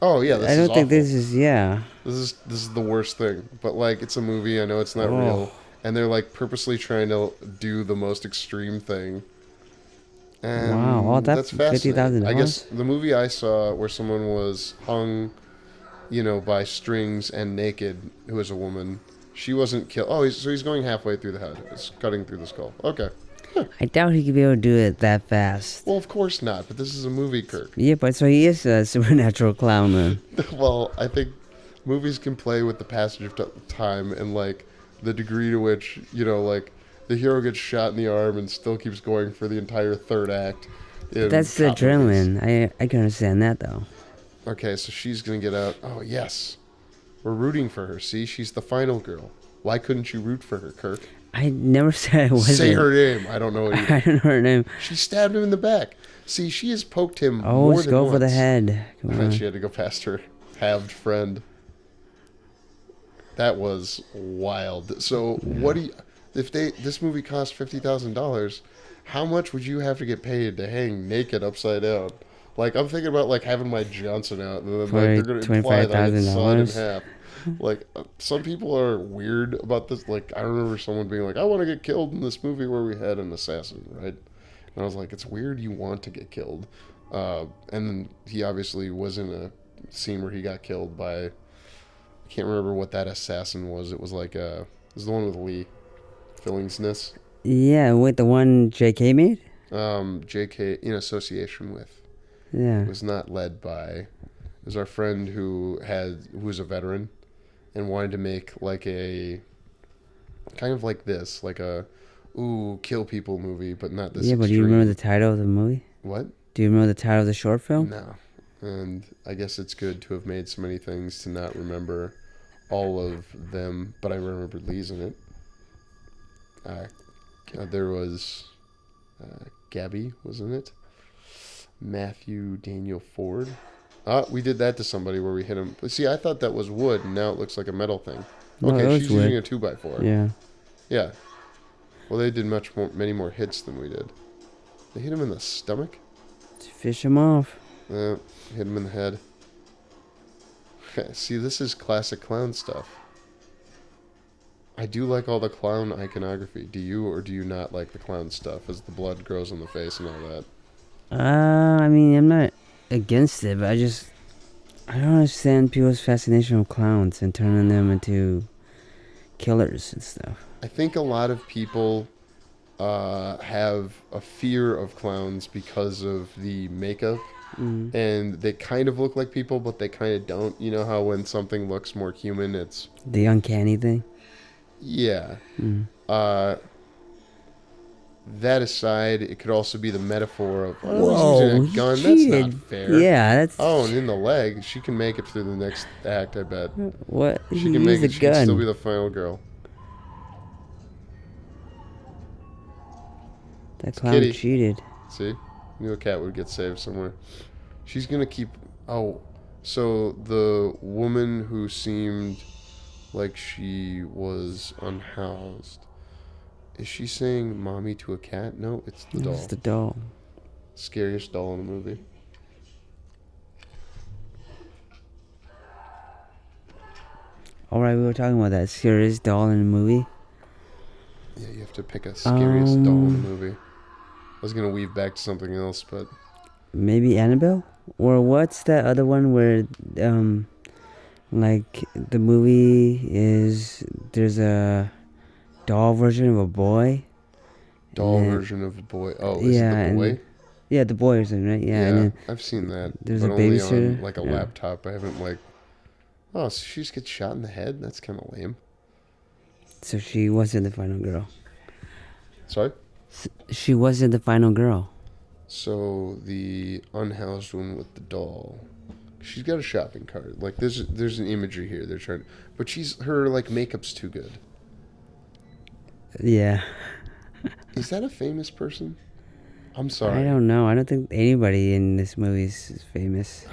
Oh, yeah, this I is don't think awful. this is... Yeah. This is the worst thing. But, like, it's a movie. I know it's not real. And they're, like, purposely trying to do the most extreme thing. And Wow, all that that's fascinating. $50,000? I guess the movie I saw where someone was hung, by strings and naked, who was a woman, she wasn't killed. Oh, he's going halfway through the head. It's cutting through the skull. Okay. I doubt he could be able to do it that fast. Well, of course not, but this is a movie, Kirk. Yeah, but so he is a supernatural clown, then. Well, I think movies can play with the passage of time and, like, the degree to which, like, the hero gets shot in the arm and still keeps going for the entire third act. That's the adrenaline. I can understand that, though. Okay, so she's going to get out. Oh, yes. We're rooting for her. See, she's the final girl. Why couldn't you root for her, Kirk? I never said I wasn't. Say her name. I don't know it either. I don't know her name. She stabbed him in the back. See, she has poked him Oh, more let's than go once. for the head. Come And on. then she had to go past her halved friend. That was wild. So what do you, if this movie cost $50,000, how much would you have to get paid to hang naked upside down? Like I'm thinking about like having my Johnson out, and then like, they're going to imply that I get sawed in half. Like some people are weird about this. Like I remember someone being like, "I want to get killed in this movie where we had an assassin," right? And I was like, "It's weird you want to get killed." And then he obviously was in a scene where he got killed by, I can't remember what that assassin was. It was like it was the one with Lee Fillingsness. Yeah, with the one J.K. made. J.K. in association with. Yeah. It was not led by. It was our friend who was a veteran, and wanted to make like a kind of like this, like a kill people movie, but not this. Yeah, but do you remember the title of the movie? What? Do you remember the title of the short film? No. And I guess it's good to have made so many things to not remember all of them, but I remembered Lee's in it. There was Gabby was in it. Matthew Daniel Ford. We did that to somebody where we hit him. But see, I thought that was wood, and now it looks like a metal thing. Okay, No, she's using a 2x4. Yeah. Yeah. Well, they did many more hits than we did. They hit him in the stomach. To fish him off. Hit him in the head. See, this is classic clown stuff. I do like all the clown iconography. Do you or do you not like the clown stuff as the blood grows on the face and all that? I mean, I'm not against it, but I don't understand people's fascination with clowns and turning them into killers and stuff. I think a lot of people have a fear of clowns because of the makeup. Mm. And they kind of look like people, but they kind of don't. You know how when something looks more human, it's... The uncanny thing? Yeah. Mm. That aside, it could also be the metaphor of, Whoa, he's using a gun. That's not fair. Yeah, that's... Oh, and in the leg, she can make it through the next act, I bet. What? She can make it. She can still be the final girl. That clown Kitty. cheated. See? Knew a cat would get saved somewhere. She's going to keep... Oh, so the woman who seemed like she was unhoused, is she saying mommy to a cat? No, it's the doll. It's the doll. Scariest doll in the movie. Alright, we were talking about that scariest doll in the movie. Yeah, you have to pick a scariest doll in the movie. I was going to weave back to something else, but... Maybe Annabelle? Or what's that other one where, like, the movie is... There's a doll version of a boy? Doll version of a boy. Oh, yeah, is it the boy? Yeah, the boy or something, right? Yeah, and then I've seen that. there's but a only babysitter. on, like, a laptop. I haven't, like... Oh, so she just gets shot in the head? That's kind of lame. So she wasn't the final girl. Sorry? She wasn't the final girl. So the unhoused one with the doll, she's got a shopping cart. Like there's an imagery here. They're trying, but her like makeup's too good. Yeah. Is that a famous person? I'm sorry. I don't know. I don't think anybody in this movie is famous.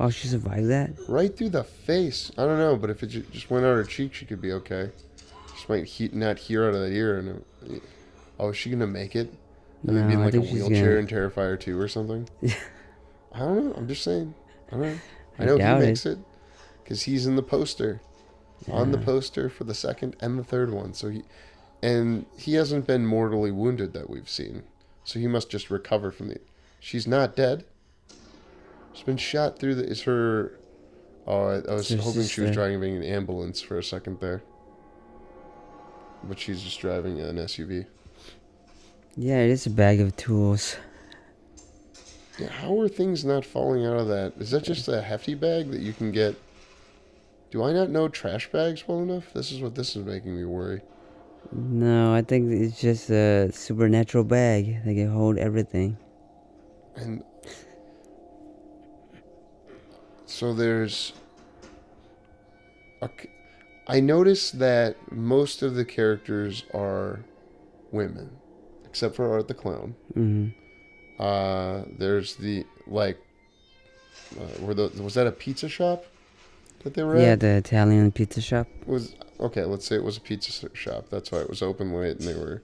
Oh, she survived that? Right through the face. I don't know, but if it just went out her cheek, she could be okay. She might not hear out of that ear. And is she gonna make it? And then be in like a wheelchair in Terrifier 2 or something? I don't know. I'm just saying. I don't know. I know he makes it because he's in the poster. Yeah. On the poster for the second and the third one. So he hasn't been mortally wounded that we've seen. So he must just recover from She's not dead. She's been shot through I was hoping she was driving an ambulance for a second there. But she's just driving an SUV. Yeah, it is a bag of tools. Yeah, how are things not falling out of that? Is that just a hefty bag that you can get? Do I not know trash bags well enough? This is what this is making me worry. No, I think it's just a supernatural bag that can hold everything. And so there's... I noticed that most of the characters are women. Except for Art the Clown. Mm-hmm. There's the, like... was that a pizza shop? that they were Yeah, at? the Italian pizza shop. Was okay. Let's say it was a pizza shop. That's why it was open late, and they were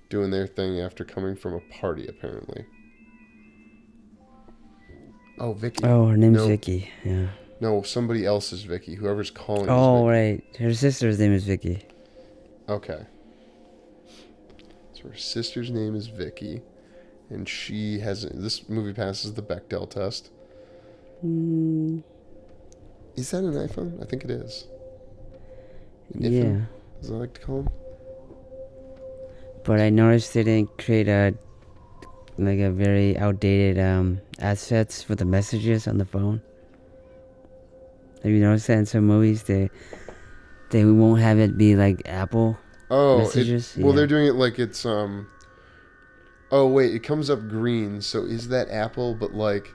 doing their thing after coming from a party, apparently. Oh, Vicky. Oh, her name's No. Vicky. Yeah. No, somebody else is Vicky. Whoever's calling Oh, is right. Her sister's name is Vicky. Vicky. Okay. So her sister's name is Vicky, and she has this movie passes the Bechdel test. Mm, Is that an iPhone? I think it is. An yeah. iPhone, as I like to call them. But I noticed they didn't create a very outdated assets for the messages on the phone. Have you noticed that in some movies they won't have it be like Apple messages? Well, Yeah. they're doing it like it's Oh wait, it comes up green. So is that Apple? But like,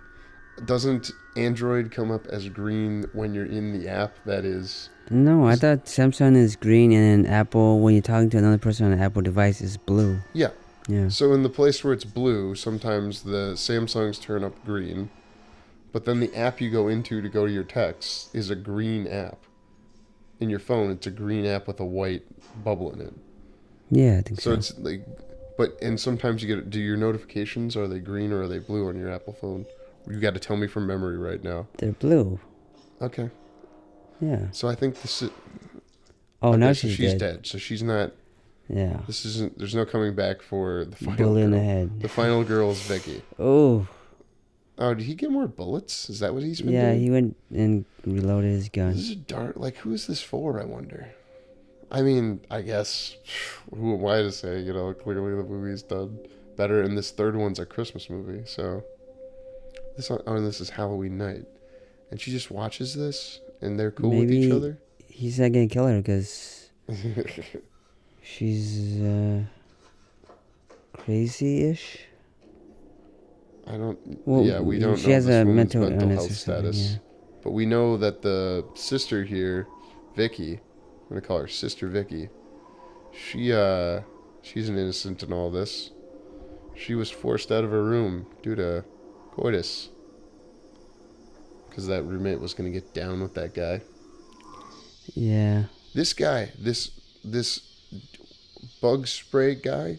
doesn't Android come up as green when you're in the app? That is. No, I thought Samsung is green and then Apple, when you're talking to another person on an Apple device, is blue. Yeah. Yeah. So in the place where it's blue, sometimes the Samsungs turn up green, but then the app you go into to go to your texts is a green app. In your phone, it's a green app with a white bubble in it. Yeah, I think So so. it's like, and sometimes you get, do your notifications, are they green or are they blue on your Apple phone? You got to tell me from memory right now. They're blue. Okay. Yeah. So I think this is. Oh, okay, now so she's dead. So she's not. Yeah. This isn't. There's no coming back for the final Bullet in girl. the head. The final girl is Vicky. Oh. Oh, did he get more bullets? Is that what he's been Yeah, doing? he went and reloaded his gun. This is dark. Like, who is this for? I wonder. I mean, I guess. Who am I to say? You know, clearly the movie's done better, and this third one's a Christmas movie. So and this is Halloween night, and she just watches this, and they're cool with each other. He's not gonna kill her because she's crazy-ish. I don't. Well, yeah, we don't she know has this a woman's mental mental illness health or something, status, yeah. but we know that the sister here, Vicky, I'm gonna call her Sister Vicky. She's an innocent in all this. She was forced out of her room due to coitus, because that roommate was gonna get down with that guy. Yeah. This guy, this bug spray guy.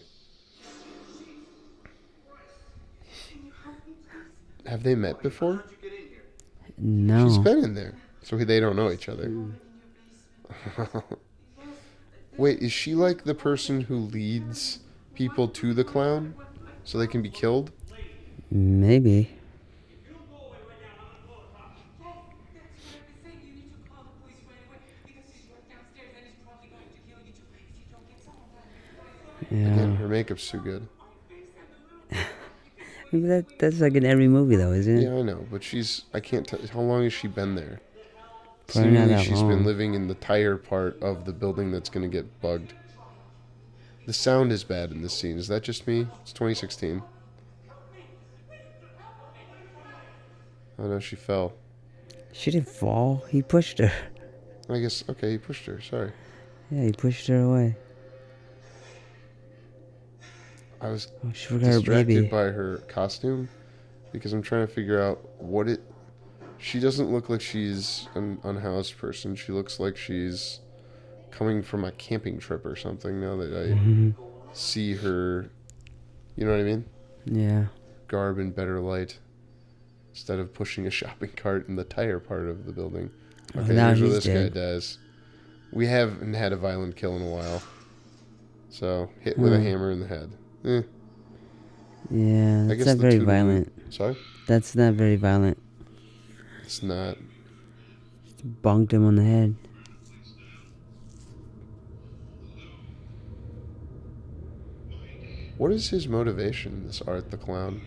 Have they met before? No. She's been in there, so they don't know each other. Wait, is she like the person who leads people to the clown so they can be killed? Maybe. Again, Yeah. her makeup's too good. That's like in every movie, though, isn't it? Yeah, I know, but I can't tell, how long has she been there? Probably not Seemingly that she's long. been living in the tire part of the building that's going to get bugged. The sound is bad in this scene. Is that just me? It's 2016. Oh no, she fell. She didn't fall. He pushed her. I guess, okay, he pushed her. Sorry. Yeah, he pushed her away. I was Oh, she forgot her distracted baby. by her costume because I'm trying to figure out what it. She doesn't look like she's an unhoused person. She looks like she's coming from a camping trip or something. Now that I see her, you know what I mean? Yeah. Garb in better light instead of pushing a shopping cart in the tire part of the building. Okay, now here's what he's this guy dead. does. We haven't had a violent kill in a while, so hit with a hammer in the head. Eh. Yeah, I that's guess not the very two- violent. Sorry, That's not very violent. it's not. Bonked him on the head. What is his motivation, this Art the Clown?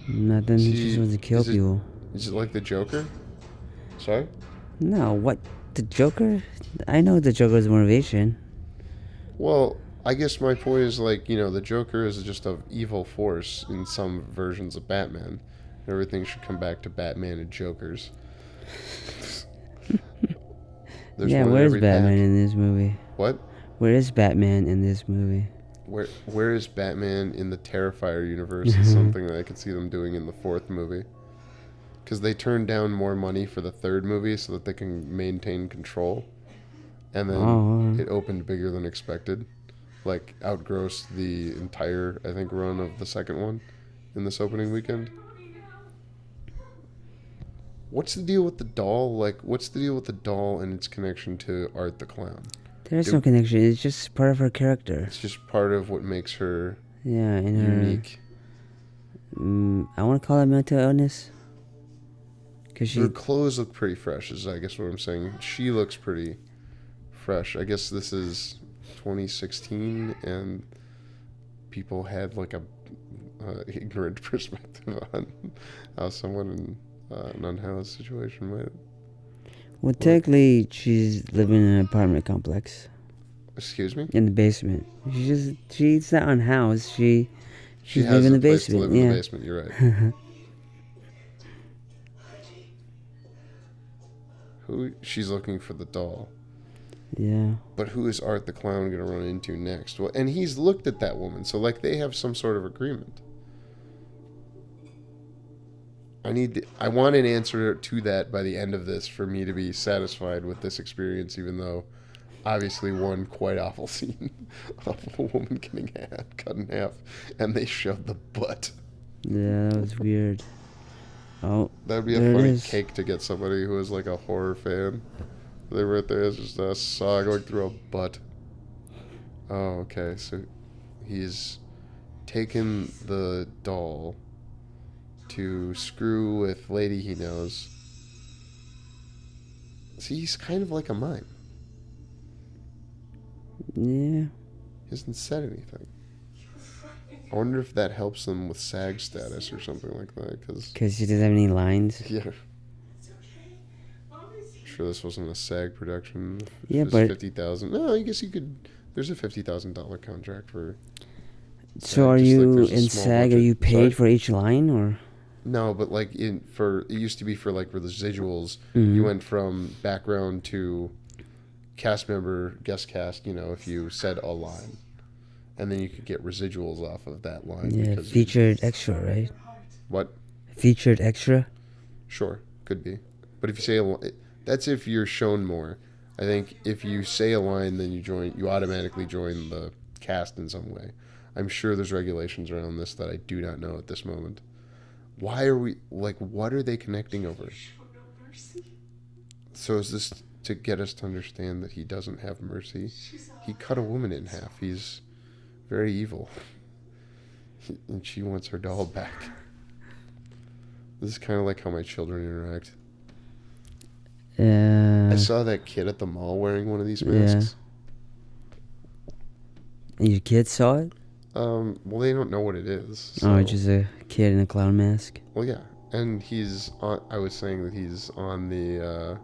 Nothing. Is He he- just wants to kill is it- people. Is it like the Joker? Sorry? No, what? The Joker? I know the Joker's motivation. Well, I guess my point is like, you know, the Joker is just an evil force in some versions of Batman. Everything should come back to Batman and Jokers. There's Yeah, one in where's every Batman pack. in this movie? What? Where is Batman in this movie? Where is Batman in the Terrifier universe? Is something that I could see them doing in the fourth movie. because they turned down more money for the third movie so that they can maintain control. And then it opened bigger than expected. Like, outgrossed the entire, I think, run of the second one in this opening weekend. What's the deal with the doll? Like, what's the deal with the doll and its connection to Art the Clown? There's no connection. It's just part of her character. It's just part of what makes her unique. I want to call it mental illness. Cause her clothes look pretty fresh, is I guess what I'm saying. She looks pretty fresh. I guess this is 2016, and people had like a ignorant perspective on how someone in an unhoused situation might. Well, technically, she's living in an apartment complex. Excuse me? In the basement. She's not unhoused. She's has living in the a place basement. to live in the basement. You're right. She's looking for the doll. Yeah. But who is Art the Clown going to run into next? Well, and he's looked at that woman, so like they have some sort of agreement. I want an answer to that by the end of this for me to be satisfied with this experience, even though obviously one quite awful scene of a woman getting cut in half and they showed the butt. Yeah, that was weird. Oh, that'd be a funny cake to get somebody who is like a horror fan. They right there is just a saw going through a butt. Oh, okay. So he's taken the doll to screw with lady he knows. See, he's kind of like a mime. Yeah. He hasn't said anything. I wonder if that helps them with SAG status or something like that. Because he doesn't have any lines? Yeah. Sure this wasn't a SAG production. Yeah, but... $50,000. No, I guess you could... There's a $50,000 contract for... So are you in SAG? Are you paid for each line, or...? No, but like it used to be for like residuals. You went from background to cast member, guest cast. You know, if you said a line, and then you could get residuals off of that line. Yeah, featured extra, right? What? Featured extra. Sure, could be, but if you say that's if you're shown more. I think if you say a line, then you automatically join the cast in some way. I'm sure there's regulations around this that I do not know at this moment. Why are we, like, what are they connecting over? So is this to get us to understand that he doesn't have mercy? He cut a woman in half. He's very evil. And she wants her doll back. This is kind of like how my children interact. I saw that kid at the mall wearing one of these masks. Yeah. And your kids saw it? Well, they don't know what it is. So. Oh, just a kid in a clown mask? Well, yeah. And I was saying that he's on the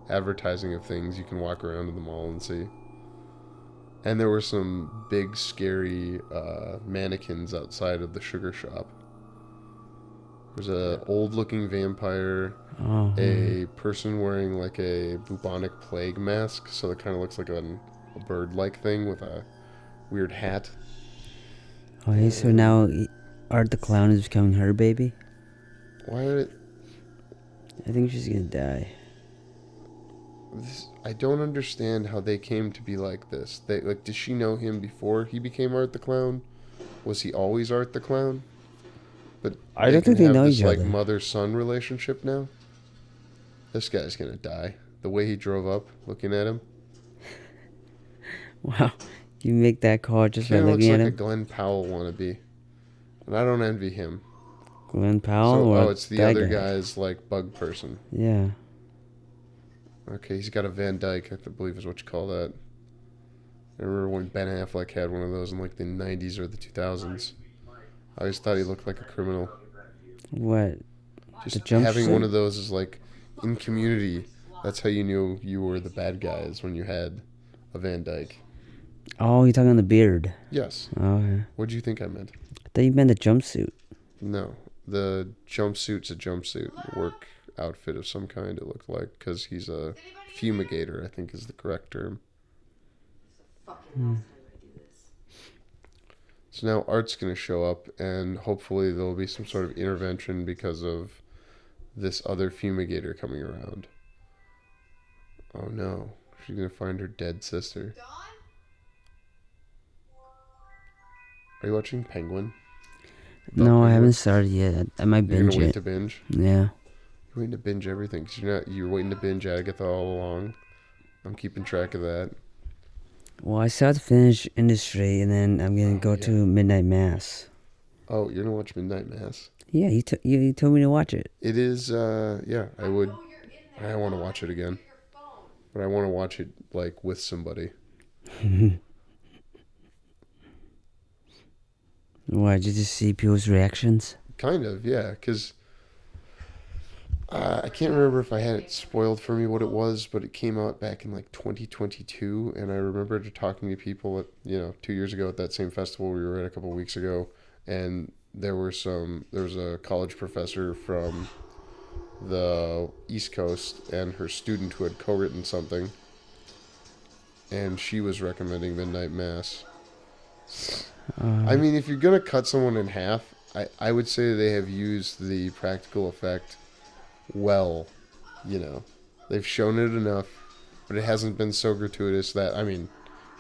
advertising of things you can walk around in the mall and see. And there were some big, scary mannequins outside of the sugar shop. There's a old-looking vampire, a person wearing like a bubonic plague mask, so it kind of looks like a bird-like thing with a weird hat. Okay, so now Art the Clown is becoming her baby? Why would it... I think she's gonna die. I don't understand how they came to be like this. Did she know him before he became Art the Clown? Was he always Art the Clown? But I don't think they know each other. Like mother-son relationship now? This guy's gonna die. The way he drove up, looking at him. Wow. You make that call just by looking at him? He looks like a Glenn Powell wannabe. And I don't envy him. Glenn Powell? It's the other guy's like bug person. Yeah. Okay, he's got a Van Dyke, I believe is what you call that. I remember when Ben Affleck had one of those in like the 90s or the 2000s. I always thought he looked like a criminal. What? Just having one of those is like, in Community, that's how you knew you were the bad guys, when you had a Van Dyke. Oh, you're talking on the beard. Yes. Oh, yeah. What do you think I meant? I thought you meant the jumpsuit. No. The jumpsuit's a jumpsuit. Work outfit of some kind, it looked like. Because he's a fumigator, I think is the correct term. So now Art's going to show up, and hopefully there'll be some sort of intervention because of this other fumigator coming around. Oh no, she's gonna find her dead sister. Dawn? Are you watching Penguin? No, I haven't Penguin? started yet. I might You're binge gonna wait it. to binge? Yeah. You're waiting to binge everything, 'cause you're waiting to binge Agatha all along. I'm keeping track of that. Well, I still have to finish Industry, and then I'm gonna go to Midnight Mass. Oh, you're gonna watch Midnight Mass? Yeah, you told me to watch it. It is, yeah, I would. I want to watch it again. But I want to watch it, like, with somebody. Why, did you just see people's reactions? Kind of, yeah, because I can't remember if I had it spoiled for me what it was, but it came out back in, like, 2022, and I remember talking to people, 2 years ago at that same festival we were at a couple weeks ago, and there was a college professor from the East Coast and her student who had co-written something, and she was recommending Midnight Mass. I mean, if you're gonna cut someone in half, I would say they have used the practical effect well. They've shown it enough, but it hasn't been so gratuitous that, I mean,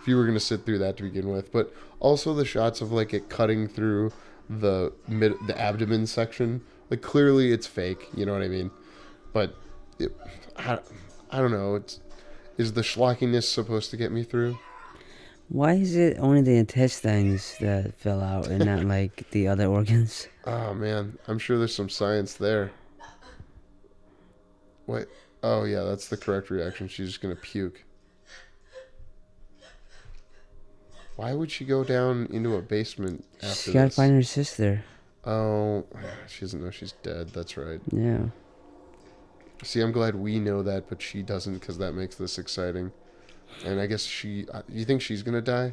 if you were gonna sit through that to begin with, but also the shots of like it cutting through the abdomen section, like clearly it's fake. You know what I mean? But I don't know. Is the schlockiness supposed to get me through? Why is it only the intestines that fell out and not like the other organs? Oh man, I'm sure there's some science there. Wait. Oh yeah, that's the correct reaction. She's just gonna puke. Why would she go down into a basement after She gotta this? find her sister. Oh, she doesn't know she's dead. That's right. Yeah. See, I'm glad we know that, but she doesn't, because that makes this exciting. And I guess you think she's gonna die?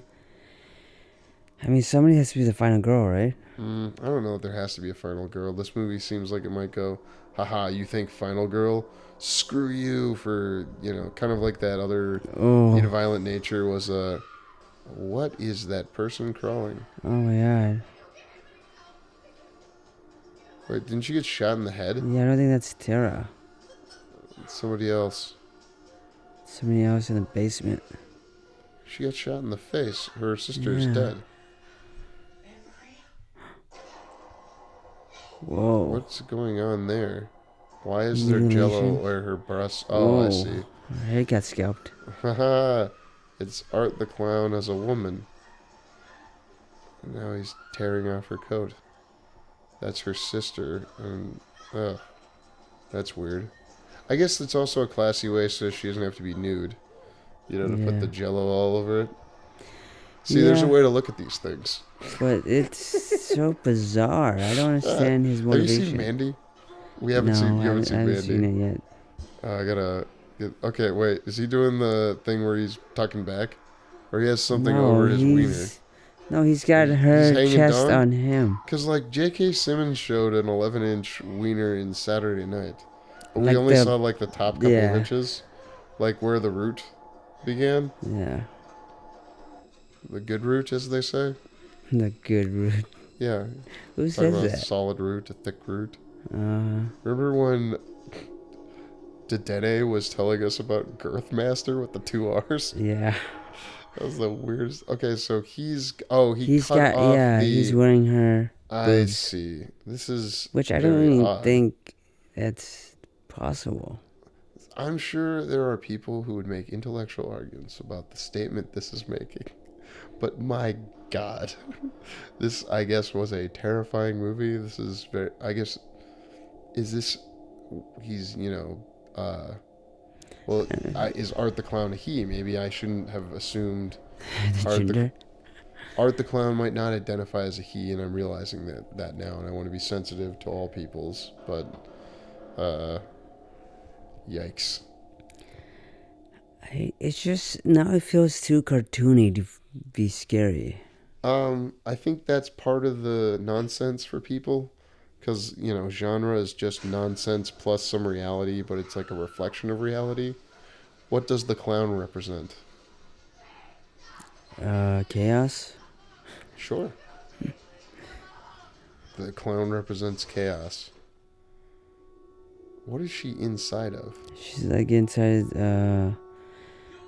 I mean, somebody has to be the final girl, right? I don't know if there has to be a final girl. This movie seems like it might go, haha, you think final girl? Screw you for, kind of like that other In a Violent Nature was a, what is that person crawling? Oh my god. Wait, didn't she get shot in the head? Yeah, I don't think that's Tara. It's somebody else. Somebody else in the basement. She got shot in the face. Her sister's Yeah. dead. Whoa. What's going on there? Why is there jello Mutilation? where her breasts? Oh, I see. Her head got scalped. Haha. It's Art the Clown as a woman. And now he's tearing off her coat. That's her sister. And, that's weird. I guess it's also a classy way so she doesn't have to be nude. To put the jello all over it. See, there's a way to look at these things. But it's so bizarre. I don't understand his motivation. Have you seen Mandy? We haven't seen. You haven't seen I haven't Mandy. seen it yet. I gotta. Okay, wait. Is he doing the thing where he's tucking back, or he has something over his wiener? No, he's got her hanging chest down? on him. Cause like J.K. Simmons showed an 11-inch wiener in Saturday Night, but we Like only the- saw like the top couple of yeah. inches, like where the root began. Yeah. The good root, as they say. The good root. Yeah. Who Talking says about that? solid root, a thick root. Uh, Remember when Dedede was telling us about Girthmaster with the 2 R's? yeah. That was the weirdest. Okay, so he's cut He's off he's wearing her. I boobs, see. This is Which I very don't even odd. think that's possible. I'm sure there are people who would make intellectual arguments about the statement this is making. But my God, this, I guess, was a terrifying movie. This is very, I guess, he's, is Art the Clown a he? Maybe I shouldn't have assumed The Art gender. Art the Clown might not identify as a he, and I'm realizing that now, and I want to be sensitive to all peoples, but, yikes. It's just, now it feels too cartoony to be scary. I think that's part of the nonsense for people, because, genre is just nonsense plus some reality, but it's like a reflection of reality. What does the clown represent? Chaos? Sure. The clown represents chaos. What is she inside of? She's like inside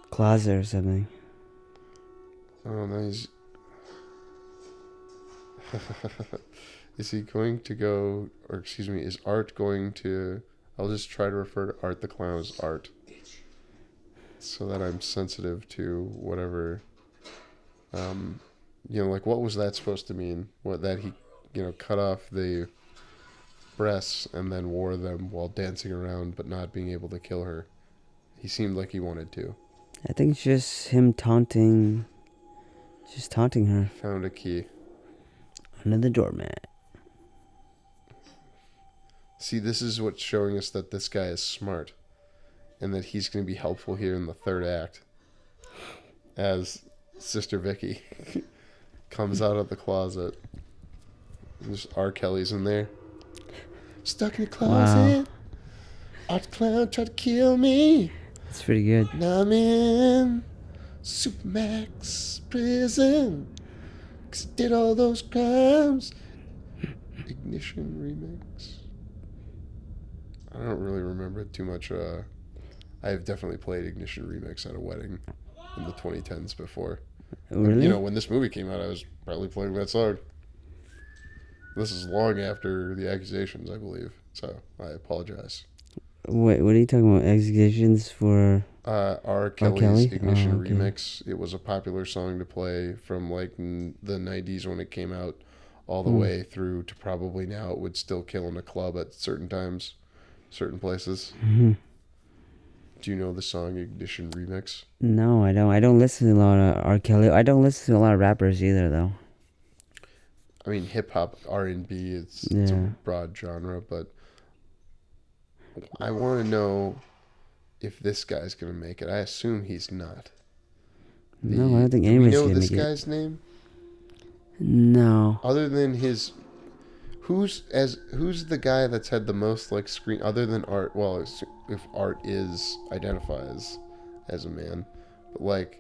closet or something. Oh, nice. Is he going to go, or excuse me, is Art going to, I'll just try to refer to Art the Clown as Art, so that I'm sensitive to whatever, like what was that supposed to mean? What, that he, cut off the breasts and then wore them while dancing around but not being able to kill her. He seemed like he wanted to. I think it's just him taunting her. Found a key. Under the doormat. See, this is what's showing us that this guy is smart and that he's going to be helpful here in the third act as Sister Vicky comes out of the closet. There's R. Kelly's in there. Stuck in the closet. Wow. Art Clown tried to kill me. That's pretty good. Now I'm in Supermax prison. 'Cause I did all those crimes. Ignition remix. I don't really remember it too much. I've definitely played Ignition remix at a wedding in the 2010s before. Really? When this movie came out, I was probably playing that song. This is long after the accusations, I believe. So I apologize. Wait, what are you talking about? Executions for R. Kelly? Kelly's Ignition Oh, okay. remix. It was a popular song to play from like the 90s when it came out all the way through to probably now. It would still kill in a club at certain times, certain places. Mm-hmm. Do you know the song Ignition remix? No, I don't. I don't listen to a lot of R. Kelly. I don't listen to a lot of rappers either, though. I mean, hip hop, R&B, it's a broad genre, but I want to know if this guy's going to make it. I assume he's not. No, I don't think Do we anybody's know gonna this make it. guy's name? No. Other than his, who's the guy that's had the most like screen other than Art? Well, if Art identifies as a man, but like,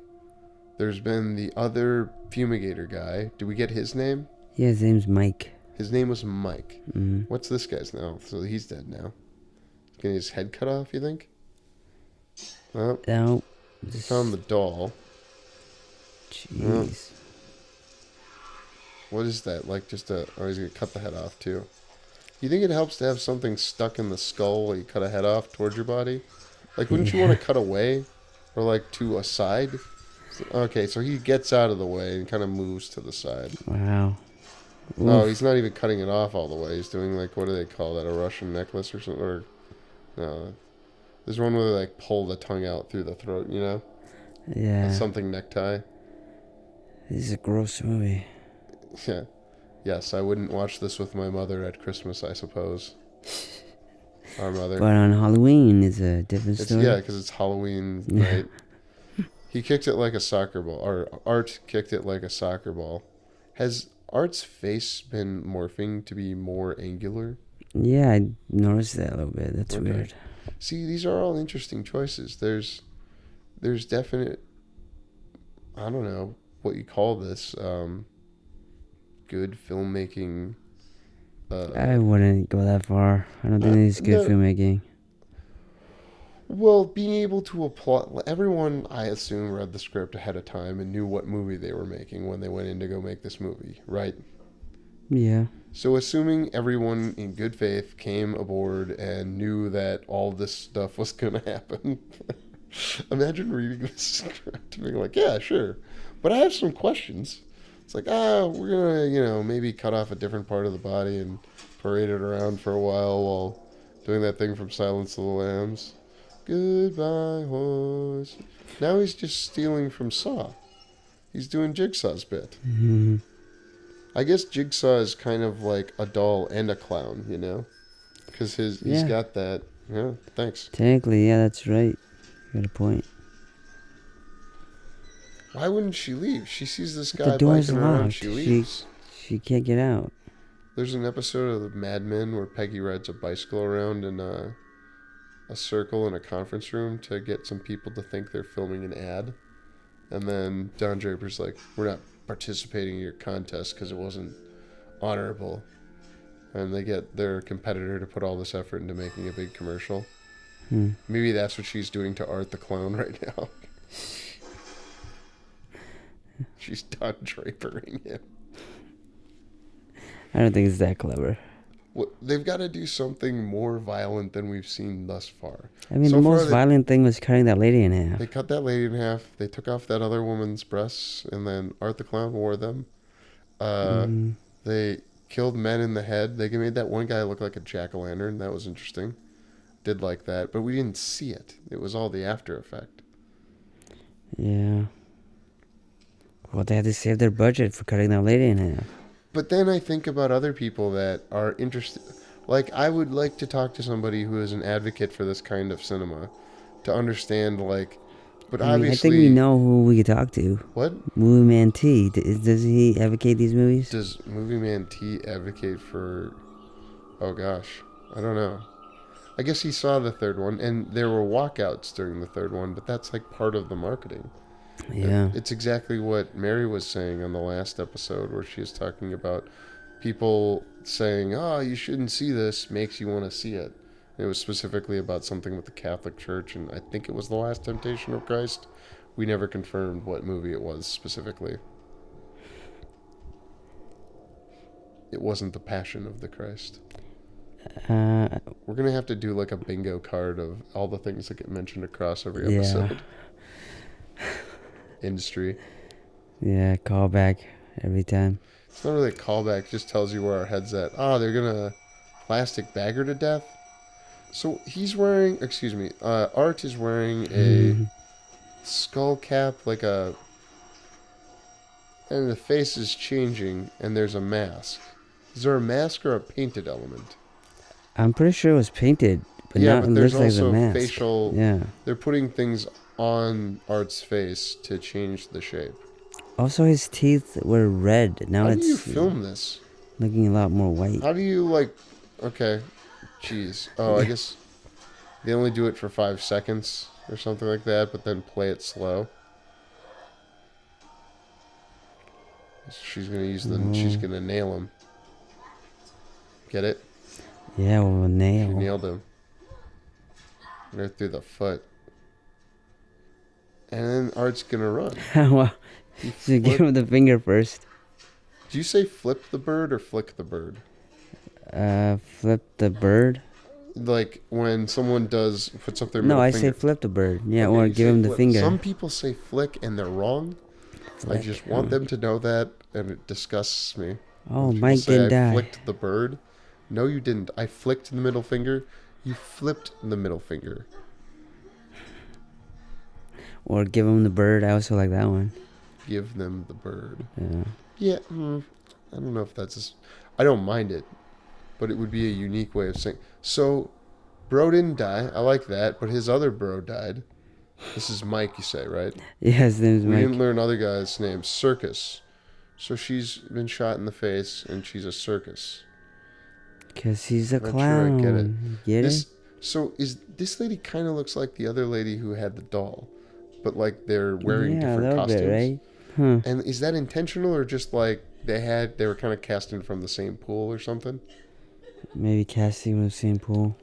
there's been the other fumigator guy. Do we get his name? Yeah, his name's Mike. His name was Mike. Mm-hmm. What's this guy's now? So he's dead now. Getting his head cut off, you think? Oh, No. he found the doll. Jeez. What is that? Like just oh, he's gonna cut the head off too. You think it helps to have something stuck in the skull while you cut a head off towards your body? Like, wouldn't you want to cut away? Or like to a side? Okay, so he gets out of the way and kind of moves to the side. Wow. Oh, Oof. he's not even cutting it off all the way. He's doing like, what do they call that? A Russian necklace or something? Or, no. There's one where they like pull the tongue out through the throat, you know? Yeah. Something necktie. This is a gross movie. Yeah. Yes, I wouldn't watch this with my mother at Christmas, I suppose. Our mother. But on Halloween is a different story. Yeah, because it's Halloween night. He kicked it like a soccer ball. Or Art kicked it like a soccer ball. Has Art's face been morphing to be more angular? Yeah, I noticed that a little bit. That's Okay. weird. See, these are all interesting choices. There's definite, I don't know what you call this, good filmmaking. I wouldn't go that far. I don't think it's good filmmaking. Well, being able to apply, everyone, I assume, read the script ahead of time and knew what movie they were making when they went in to go make this movie, right? Yeah. So assuming everyone in good faith came aboard and knew that all this stuff was going to happen, imagine reading this script and being like, yeah, sure, but I have some questions. It's like, we're going to, maybe cut off a different part of the body and parade it around for a while doing that thing from Silence of the Lambs. Goodbye, horse. Now he's just stealing from Saw. He's doing Jigsaw's bit. Mm-hmm. I guess Jigsaw is kind of like a doll and a clown, because he's got that. Yeah, thanks. Technically, yeah, that's right. You got a point. Why wouldn't she leave? She sees this guy The door's biking around. locked. She leaves. She can't get out. There's an episode of Mad Men where Peggy rides a bicycle around in a circle in a conference room to get some people to think they're filming an ad. And then Don Draper's like, we're not participating in your contest because it wasn't honorable. and they get their competitor to put all this effort into making a big commercial. Hmm. Maybe that's what she's doing to Art the Clown right now. She's done drapering him. I don't think it's that clever. Well, they've got to do something more violent than we've seen thus far. I mean, So the far, most violent thing was cutting that lady in half. They cut that lady in half. They took off that other woman's breasts, and then Art the Clown wore them. They killed men in the head. They made that one guy look like a jack-o'-lantern. That was interesting. Did like that, but we didn't see it. It was all the after effect. Yeah. Well, they had to save their budget for cutting that lady in half. But then I think about other people that are interested. Like, I would like to talk to somebody who is an advocate for this kind of cinema to understand, like, but I mean, obviously... I think we know who we could talk to. What? Movie Man T. Does he advocate these movies? Does Movie Man T advocate for... Oh, gosh. I don't know. I guess he saw the third one, and there were walkouts during the third one, but that's, like, part of the marketing. Yeah. It's exactly what Mary was saying on the last episode, where she was talking about people saying, "Oh, you shouldn't see this," makes you want to see it. And it was specifically about something with the Catholic Church, and I think it was The Last Temptation of Christ. We never confirmed what movie it was specifically. It wasn't The Passion of the Christ. We're going to have to do like a bingo card of all the things that get mentioned across every episode. Industry. Yeah, callback every time. It's not really a callback, it just tells you where our head's at. Oh, they're gonna plastic bag her to death? So he's wearing, Art is wearing a skull cap, and the face is changing, and there's a mask. Is there a mask or a painted element? I'm pretty sure it was painted, but Yeah, now but it there's looks like a also mask. facial... Yeah. They're putting things on Art's face to change the shape. Also, his teeth were red. Now How it's do you film this? looking a lot more white. How do you, okay, jeez. Oh, I guess they only do it for 5 seconds or something like that, but then play it slow. She's going to use she's going to nail him. Get it? Yeah, with a She nail. nailed him. Right through the foot. And then Art's going to run. Well, so give him the finger first. Do you say flip the bird or flick the bird? Flip the bird. Like when someone puts up their No, middle I finger. say flip the bird. Yeah, Okay, or you give say him the flip. finger. Some people say flick and they're wrong. Flick. I just want them to know that, and it disgusts me. Oh, When people Mike say, didn't I die. flicked the bird. No, you didn't. I flicked the middle finger. You flipped the middle finger. Or give him the bird. I also like that one. Give them the bird. Yeah. Yeah, I don't know if that's... I don't mind it, but it would be a unique way of saying... So, bro didn't die. I like that, but his other bro died. This is Mike, you say, right? Yeah, his name's We Mike. didn't learn other guy's name. Circus. So she's been shot in the face, and she's a circus. Because he's a Not clown. sure I get it. Get it? So this lady kind of looks like the other lady who had the doll, but like they're wearing Yeah, a different little costumes. bit, right? Huh. And is that intentional or just like they were kind of casting from the same pool or something? Maybe casting with the same pool.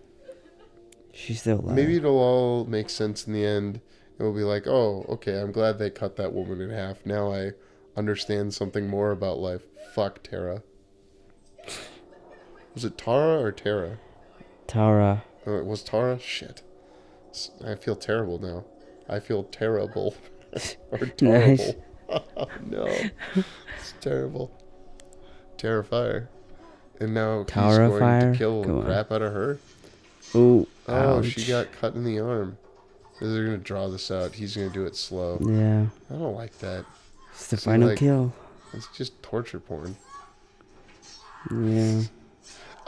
She's still alive. Maybe it'll all make sense in the end. It will be like, oh, okay, I'm glad they cut that woman in half. Now I understand something more about life. Fuck Tara. Was it Tara or Tara? Tara. Oh, it was Tara? Shit. I feel terrible now. I feel terrible. Or terrible. Nice. Oh, no. It's terrible. Terrifier. And now he's going Terrifier? to kill Come the on. crap out of her. Ooh. Oh, ouch. she got cut in the arm. They're going to draw this out. He's going to do it slow. Yeah. I don't like that. It's the See, final like- kill. It's just torture porn. Yeah.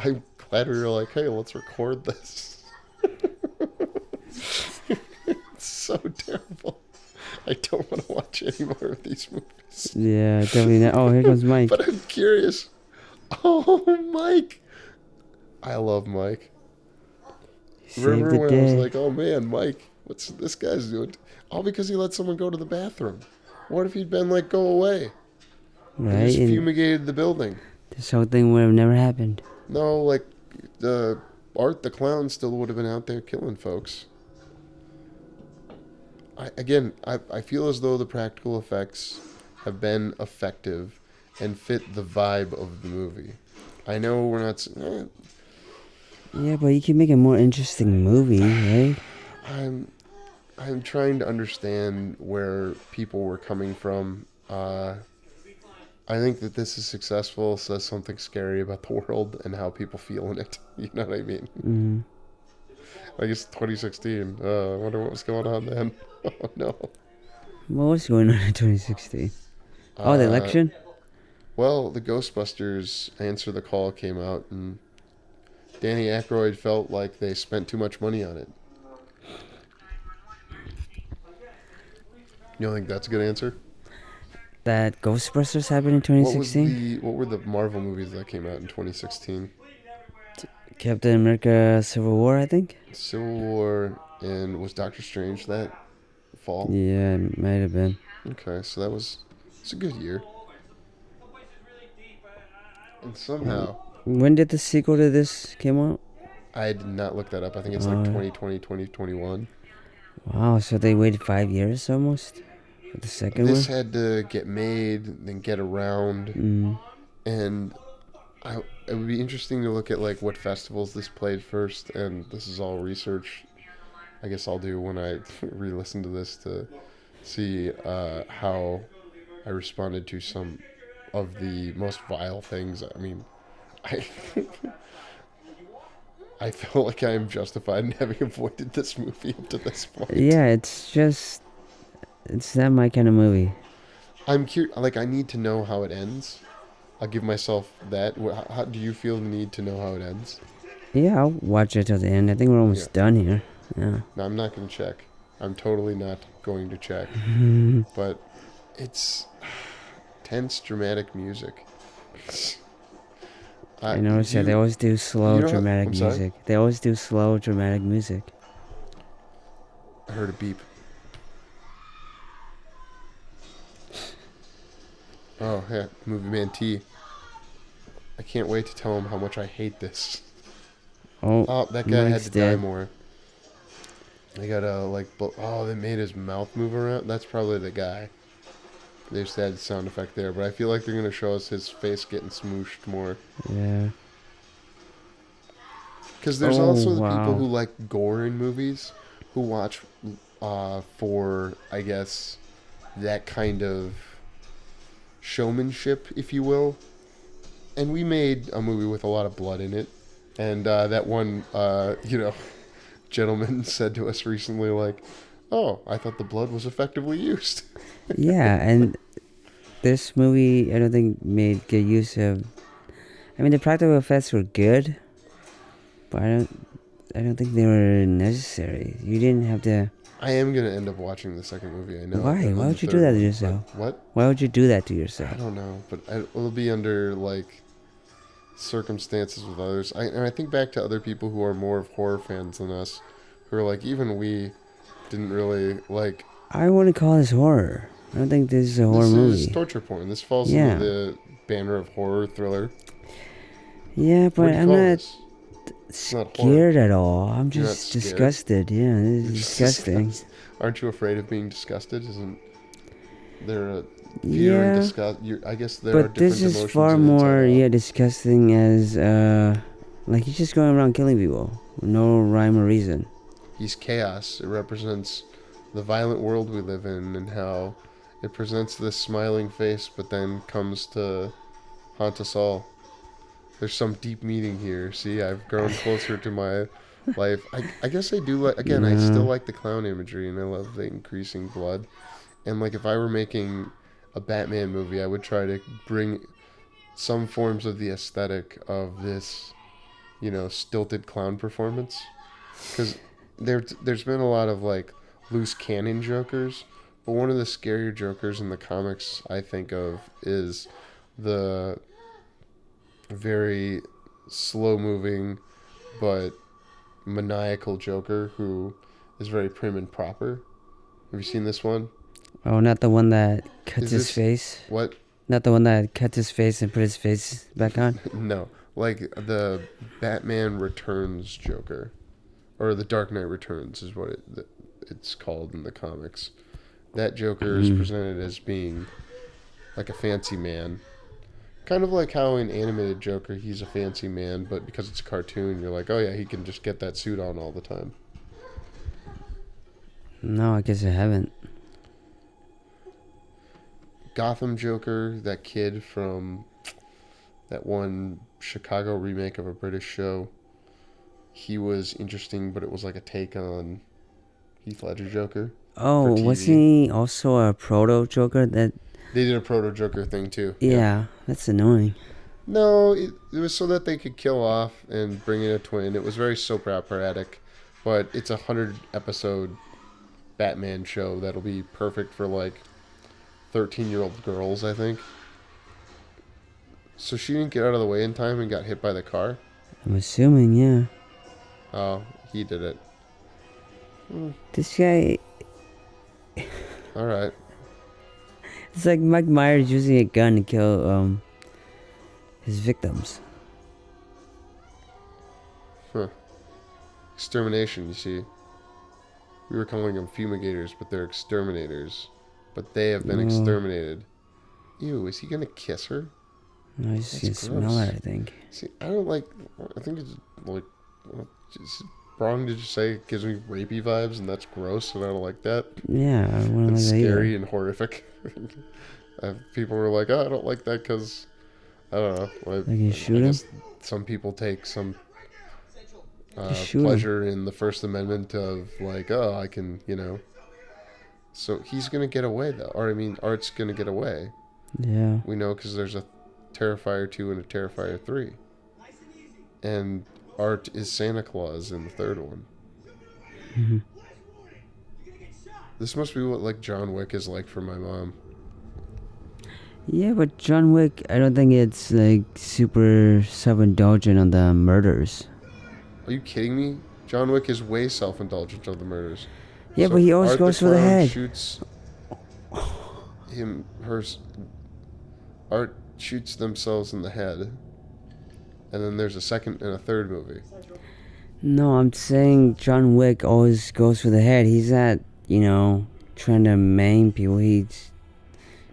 I'm glad we were like, hey, let's record this. It's so terrible. I don't want to watch any more of these movies. Yeah, definitely not. Oh, here comes Mike. But I'm curious. Oh, Mike. I love Mike. Saved Remember the when I was day. like, oh man, Mike, what's this guy's doing? All because he let someone go to the bathroom. What if he'd been go away? Right? He just And fumigated the building. this whole thing would have never happened. No, like the Art the Clown still would have been out there killing folks. I feel as though the practical effects have been effective and fit the vibe of the movie. I know we're not. Yeah, but you can make a more interesting movie, right? I'm trying to understand where people were coming from. I think that this is successful, says something scary about the world and how people feel in it. You know what I mean? Mm. I guess 2016. I wonder what was going on then. Oh no. What was going on in 2016? Oh, the election? Well, the Ghostbusters Answer the Call came out, and Danny Aykroyd felt like they spent too much money on it. You don't think that's a good answer? That Ghostbusters happened in 2016? What were the Marvel movies that came out in 2016? Captain America Civil War, I think? Civil War, and was Doctor Strange that fall? Yeah, it might have been. Okay, so it's a good year. And somehow, When did the sequel to this came out? I did not look that up. I think it's like 2020, 2021. Wow, so they waited 5 years almost for the second This one? had to get made, then get around, and it would be interesting to look at like what festivals this played first, and this is all research. I guess I'll do when I re-listen to this to see how I responded to some of the most vile things. I mean, I I feel like I am justified in having avoided this movie up to this point. Yeah, it's not my kind of movie. I'm curious. Like, I need to know how it ends. I'll give myself that. How do you feel the need to know how it ends? Yeah, I'll watch it till the end. I think we're almost done here. Yeah. No, I'm not going to check. I'm totally not going to check. But it's tense, dramatic music. I noticed that they always do slow, dramatic I'm sorry? music. They always do slow, dramatic music. I heard a beep. Oh, yeah, Movie Man T. I can't wait to tell him how much I hate this. Oh, that guy had Mike's to dead. die more. They gotta, like, they made his mouth move around. That's probably the guy. They just had the sound effect there, but I feel like they're gonna show us his face getting smooshed more. Yeah. Because there's also the wow. people who like gore in movies, who watch for, I guess, that kind of showmanship, if you will. And we made a movie with a lot of blood in it. And that one, gentleman said to us recently, like, oh, I thought the blood was effectively used. Yeah, and this movie, I don't think made good use of. I mean, the practical effects were good, but I don't think they were necessary. You didn't have to. I am gonna end up watching the second movie. I know. Why? on Why the would you third do that to one, yourself? but what? Why would you do that to yourself? I don't know, but it'll be under like circumstances with others. And I think back to other people who are more of horror fans than us, who are like, even we didn't really like. I wouldn't call this horror. I don't think this is a horror movie. This is torture porn. This falls into the banner of horror thriller. Yeah, but I'm not scared at all. I'm You're just disgusted. Yeah, this is disgusting. Aren't you afraid of being disgusted? Isn't there a fear and disgust? I guess there are different emotions. But this is far more, disgusting as, like he's just going around killing people. No rhyme or reason. He's chaos. It represents the violent world we live in and how it presents this smiling face, but then comes to haunt us all. There's some deep meaning here. See, I've grown closer to my life. I guess I do like. Again, I still like the clown imagery, and I love the increasing blood. And like, if I were making a Batman movie, I would try to bring some forms of the aesthetic of this, stilted clown performance, because there's been a lot of like loose cannon Jokers, but one of the scarier Jokers in the comics I think of is the very slow-moving but maniacal Joker who is very prim and proper. Have you seen this one? Oh, not the one that cuts his face? What? Not the one that cuts his face and put his face back on? No. like the Batman Returns Joker, or the Dark Knight Returns is what it's called in the comics. That Joker is presented as being like a fancy man. Kind of like how in animated Joker, he's a fancy man, but because it's a cartoon, you're like, oh yeah, he can just get that suit on all the time. No, I guess I haven't. Gotham Joker, that kid from that one Chicago remake of a British show, he was interesting, but it was like a take on Heath Ledger Joker. Oh, wasn't he also a proto Joker? That They did a proto Joker thing too. yeah, that's annoying. No, it was so that they could kill off and bring in a twin. It was very soap operatic, but it's a 100-episode Batman show that'll be perfect for like 13-year-old girls, I think. So she didn't get out of the way in time and got hit by the car? I'm assuming, yeah. Oh, he did it. This guy, Alright. it's like Mike Myers using a gun to kill his victims. Huh. Extermination, you see. We were calling them fumigators, but they're exterminators. But they have been exterminated. Ew, is he gonna kiss her? No, I just can That's smell gross. it, I think. See, I don't like. I think it's like. It's wrong to just say it gives me rapey vibes, and that's gross, and I don't like that. Yeah, I wouldn't like It's that either. scary and horrific. People were like, oh, I don't like that because. I don't know. Like you shoot him? guess some people take some shoot him. pleasure in the First Amendment of, like, oh, I can, So he's going to get away, though. Or, I mean, Art's going to get away. Yeah. We know because there's a Terrifier 2 and a Terrifier 3. And Art is Santa Claus in the third one. Mm-hmm. This must be what, like, John Wick is like for my mom. Yeah, but John Wick, I don't think it's like super self-indulgent on the murders. Are you kidding me? John Wick is way self-indulgent of the murders. Yeah, So but he always Art goes the for the Clown head. Shoots Art shoots themselves in the head, and then there's a second and a third movie. No, I'm saying John Wick always goes for the head. He's not, trying to maim people. He's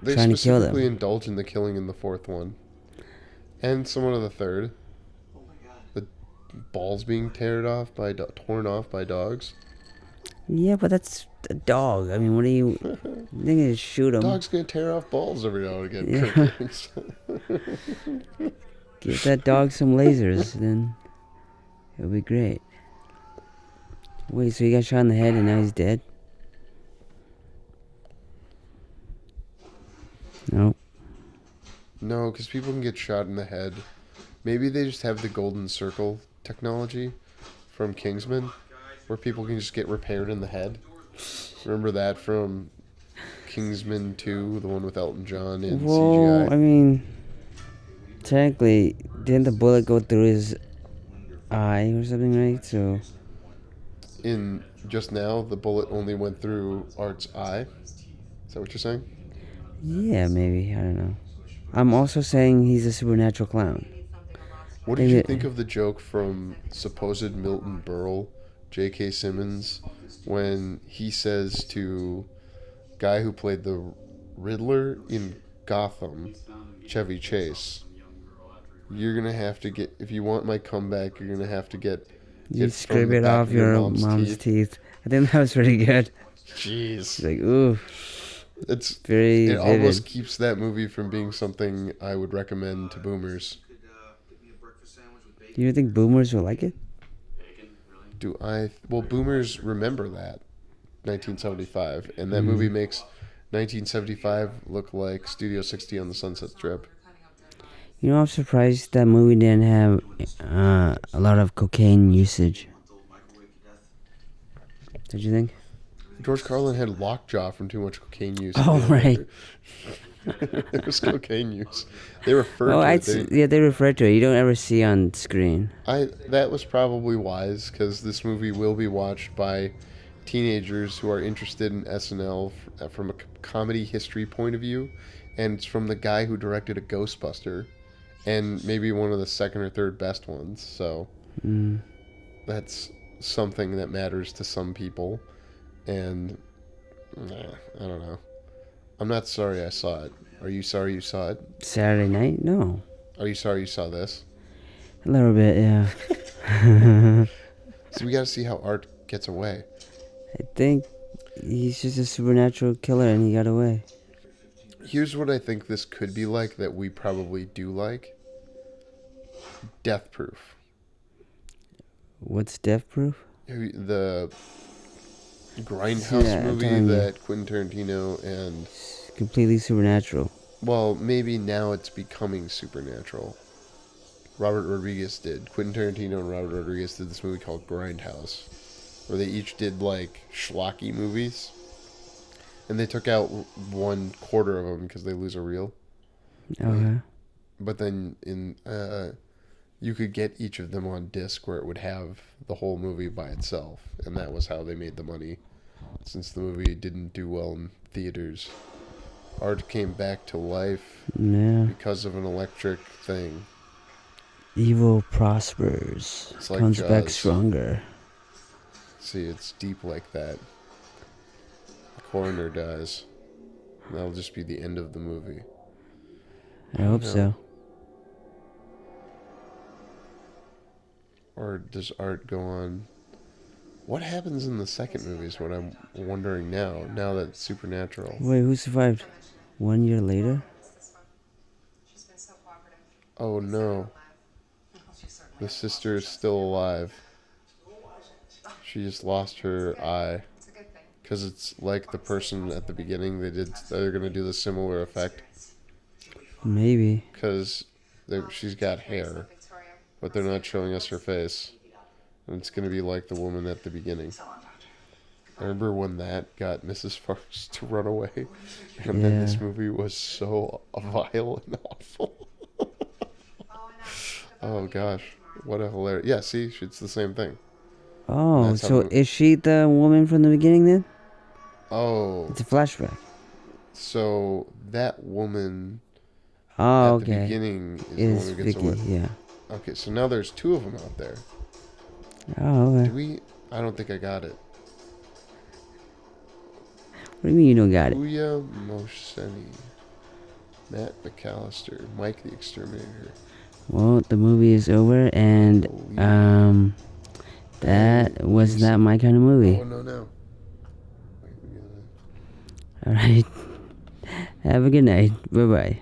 They trying to kill them. specifically indulge in the killing in the fourth one, and somewhat of the third. The balls being torn off by dogs. Yeah, but that's a dog. I mean, what are you thinking to shoot him? Dog's gonna tear off balls every now and again. Yeah. Give that dog some lasers, then it'll be great. Wait, so he got shot in the head and now he's dead? Nope. No, because people can get shot in the head. Maybe they just have the golden circle technology from Kingsman, where people can just get repaired in the head. Remember that from Kingsman 2, the one with Elton John in Well, CGI? I mean, technically, didn't the bullet go through his eye or something, right? So, In just now, the bullet only went through Art's eye. Is that what you're saying? yeah, maybe. I don't know. I'm also saying he's a supernatural clown. What did you think of the joke from supposed Milton Berle, J.K. Simmons, when he says to guy who played the Riddler in Gotham, Chevy Chase, you're going to have to get, if you want my comeback, you're going to have to get You it from scrape the it back off of your mom's teeth. I think that was pretty good. Jeez. Like, ooh, It's very It vivid. almost keeps that movie from being something I would recommend to boomers. Do you think boomers will like it? Well, boomers remember that 1975, and that movie makes 1975 look like Studio 60 on the Sunset Strip. I'm surprised that movie didn't have a lot of cocaine usage. Did you think? George Carlin had lockjaw from too much cocaine use. Oh, right. There was cocaine use. They referred to it. They refer to it. You don't ever see on screen. That was probably wise, because this movie will be watched by teenagers who are interested in SNL from a comedy history point of view, and it's from the guy who directed a Ghostbuster, and maybe one of the second or third best ones. So that's something that matters to some people. And I don't know. I'm not sorry I saw it. Are you sorry you saw it? Saturday night? No. Are you sorry you saw this? A little bit, yeah. So we got to see how Art gets away. I think he's just a supernatural killer and he got away. Here's what I think this could be like that we probably do like. Death Proof. What's Death Proof? The Grindhouse movie that Quentin Tarantino and... Completely supernatural. Well, maybe now it's becoming supernatural. Robert Rodriguez did. Quentin Tarantino and Robert Rodriguez did this movie called Grindhouse, where they each did like schlocky movies, and they took out 1/4 of them because they lose a reel. Okay. But then you could get each of them on disc where it would have the whole movie by itself, and that was how they made the money. Since the movie didn't do well in theaters, Art came back to life because of an electric thing. Evil prospers. It's like comes back Jaws. stronger. See, it's deep like that. The coroner dies. That'll just be the end of the movie. I hope so. Or does Art go on? What happens in the second movie is what I'm wondering now that it's supernatural. Wait, who survived? 1 year later? Oh no. The sister is still alive. She just lost her eye. Because it's like the person at the beginning, they're going to do the similar effect. Maybe. Because she's got hair, but they're not showing us her face. And it's going to be like the woman at the beginning. I remember when that got Mrs. Farx to run away. And then this movie was so vile and awful. Oh gosh. What a hilarious... Yeah, see? It's the same thing. Oh, so is she the woman from the beginning then? Oh. It's a flashback. So that woman at the beginning is the one who gets Vicky, away. yeah. Okay, so now there's 2 of them out there. Oh, okay. I don't think I got it. What do you mean you don't got it? Ouya Mohseni, Matt McAllister, Mike the Exterminator. Well, the movie is over, and that was not my kind of movie. Oh, no. Wait, All right. Have a good night. Bye-bye.